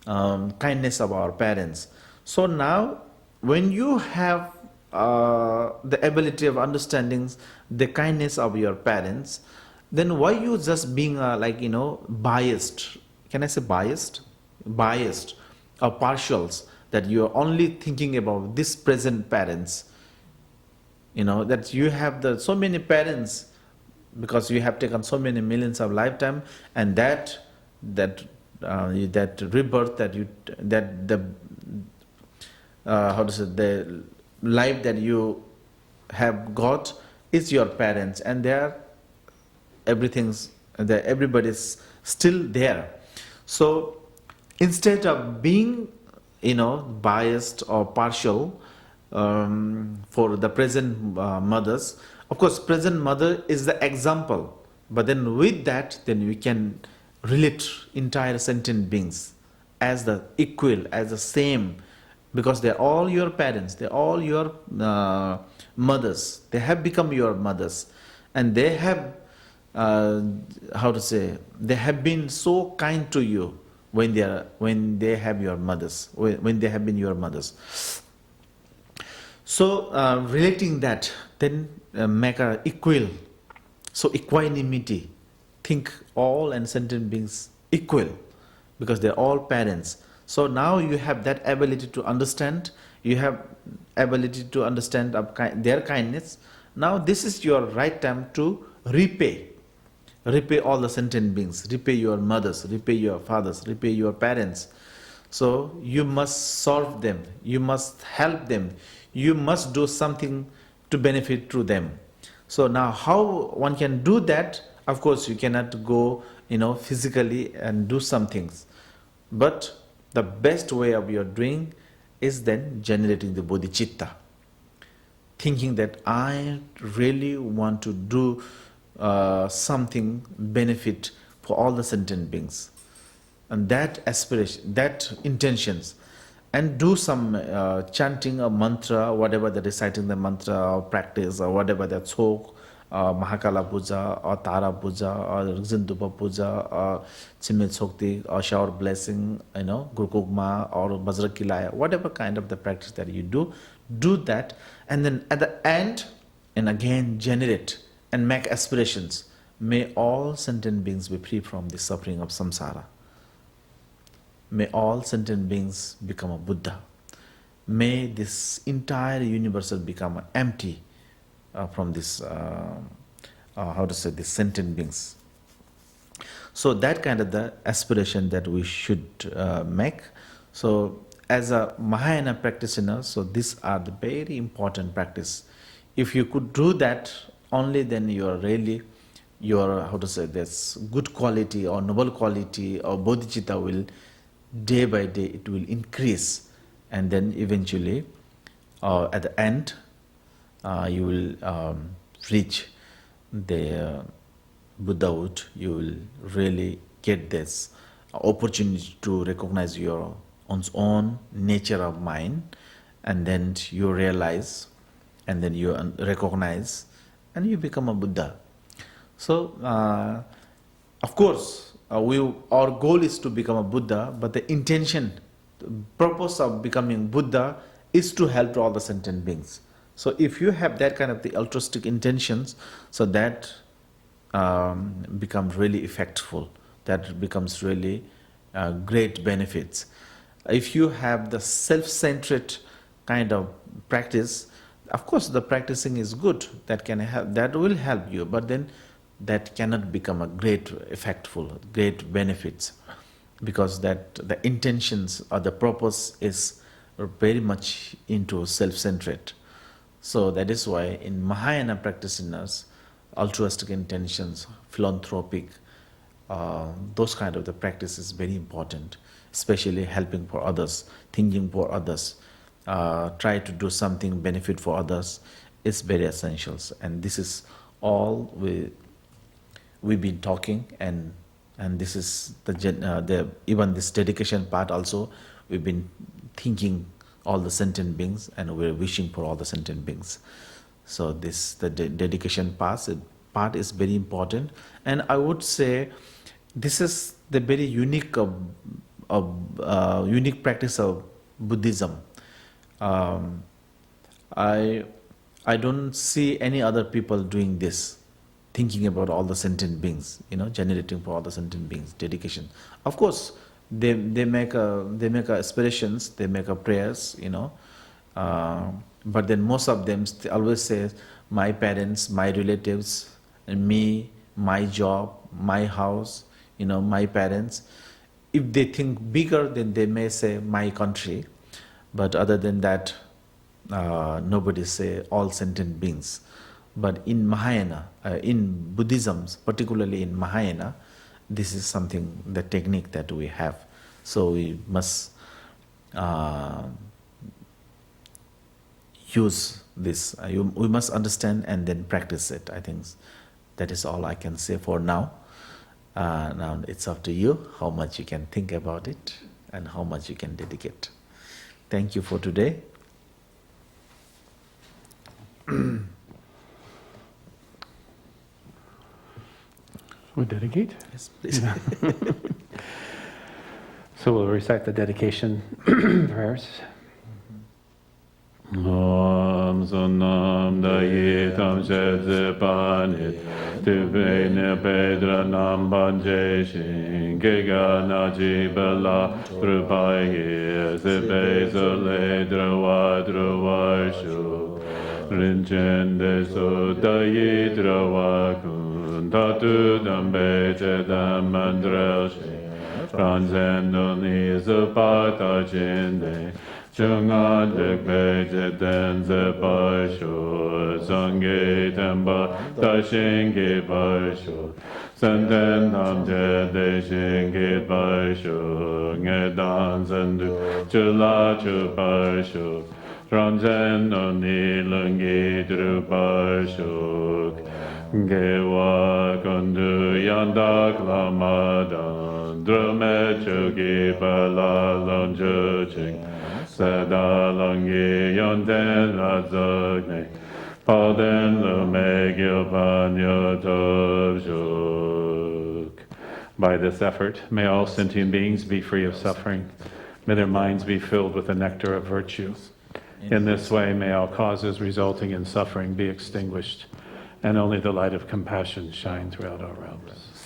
kindness of our parents. So now, when you have the ability of understanding the kindness of your parents, then why you just being biased? Can I say biased? Biased or partials, that you are only thinking about this present parents. That you have so many parents because you have taken so many millions of lifetime, and that rebirth, the life that you have got is your parents, and everybody's still there. So instead of being biased or partial for the present mothers, of course present mother is the example, but then with that, then we can relate entire sentient beings as the equal, as the same, because they're all your parents, they're all your mothers, they have become your mothers, and they have they have been so kind to you when they have your mothers, when they have been your mothers. So relating that, then make a equal. So equanimity, think all and sentient beings equal, because they're all parents. So now you have that ability to understand. You have ability to understand their kindness. Now this is your right time to repay all the sentient beings, repay your mothers, repay your fathers, repay your parents. So you must serve them, you must help them, you must do something to benefit through them. So now how one can do that? Of course you cannot go physically and do some things, but the best way of your doing is then generating the bodhichitta, thinking that I really want to do something benefit for all the sentient beings, and that aspiration, that intentions, and do some chanting a mantra, whatever the reciting the mantra or practice or whatever that chok, Mahakala puja or Tara puja or Zindupa puja or Chimil Chokti or shower blessing, Guru Kugma or Bajrakilaya, whatever kind of the practice that you do that, and then at the end, and again generate and make aspirations. May all sentient beings be free from the suffering of samsara. May all sentient beings become a Buddha. May this entire universe become empty from this, these sentient beings. So that kind of the aspiration that we should make. So as a Mahayana practitioner, so these are the very important practice. If you could do that, only then you are really your, how to say this, good quality or noble quality or bodhichitta will, day by day, it will increase, and then eventually, at the end, you will reach the Buddhahood. You will really get this opportunity to recognize your own nature of mind, and then you realize, and then you recognize, and you become a Buddha. So, of course, our goal is to become a Buddha, but the intention, the purpose of becoming Buddha is to help all the sentient beings. So if you have that kind of the altruistic intentions, so that becomes really effectful, that becomes really great benefits. If you have the self-centered kind of practice, of course the practicing is good, that can help, that will help you, but then that cannot become a great effectful, great benefits, because that the intentions or the purpose is very much into self-centered. So that is why in Mahayana practitioners, altruistic intentions, philanthropic, those kind of the practice is very important, especially helping for others, thinking for others, try to do something benefit for others is very essential. And this is all we've been talking, and this is the even this dedication part also, we've been thinking all the sentient beings, and we're wishing for all the sentient beings. So this the dedication part is very important, and I would say this is the very unique unique practice of Buddhism. I don't see any other people doing this, thinking about all the sentient beings, generating for all the sentient beings, dedication. Of course, they make aspirations, they make prayers, but then most of them always say, my parents, my relatives, and me, my job, my house, my parents. If they think bigger, then they may say my country, but other than that, nobody say all sentient beings. But in Mahayana, in Buddhism, particularly in Mahayana, this is something, the technique that we have. So we must use this. We must understand and then practice it. I think that is all I can say for now. Now it's up to you how much you can think about it and how much you can dedicate. Thank you for today. We dedicate? Yes, please. Yeah. So we'll recite the dedication prayers. Om Sonam Dayi Tam Shedze Panit Tibene Pedra Nam Banje Shin Gega Naji Bala Trupaye Sebe Sole Drawa Shu Rinchen So Dayi Drawa Kun Tatu Dambe Chedam Mandrel Shin Franzen Ni Zapata Chinde Chunga Dekbe Jeten Zepashu Sangye Temba Tashingi Pashu Senten Namje Deshingi Pashu Ngedan Zendu Chula Chupashu Ramzen Noni Lungi Drupashu Gewa Kundu Yandak Lamadan Drume Chugi Pala Lonjuching Sada Langi Yonten Razogne Paden Lumegyo Panyo Tovshuk. By this effort, may all sentient beings be free of suffering. May their minds be filled with the nectar of virtue. In this way, may all causes resulting in suffering be extinguished, and only the light of compassion shine throughout our realms.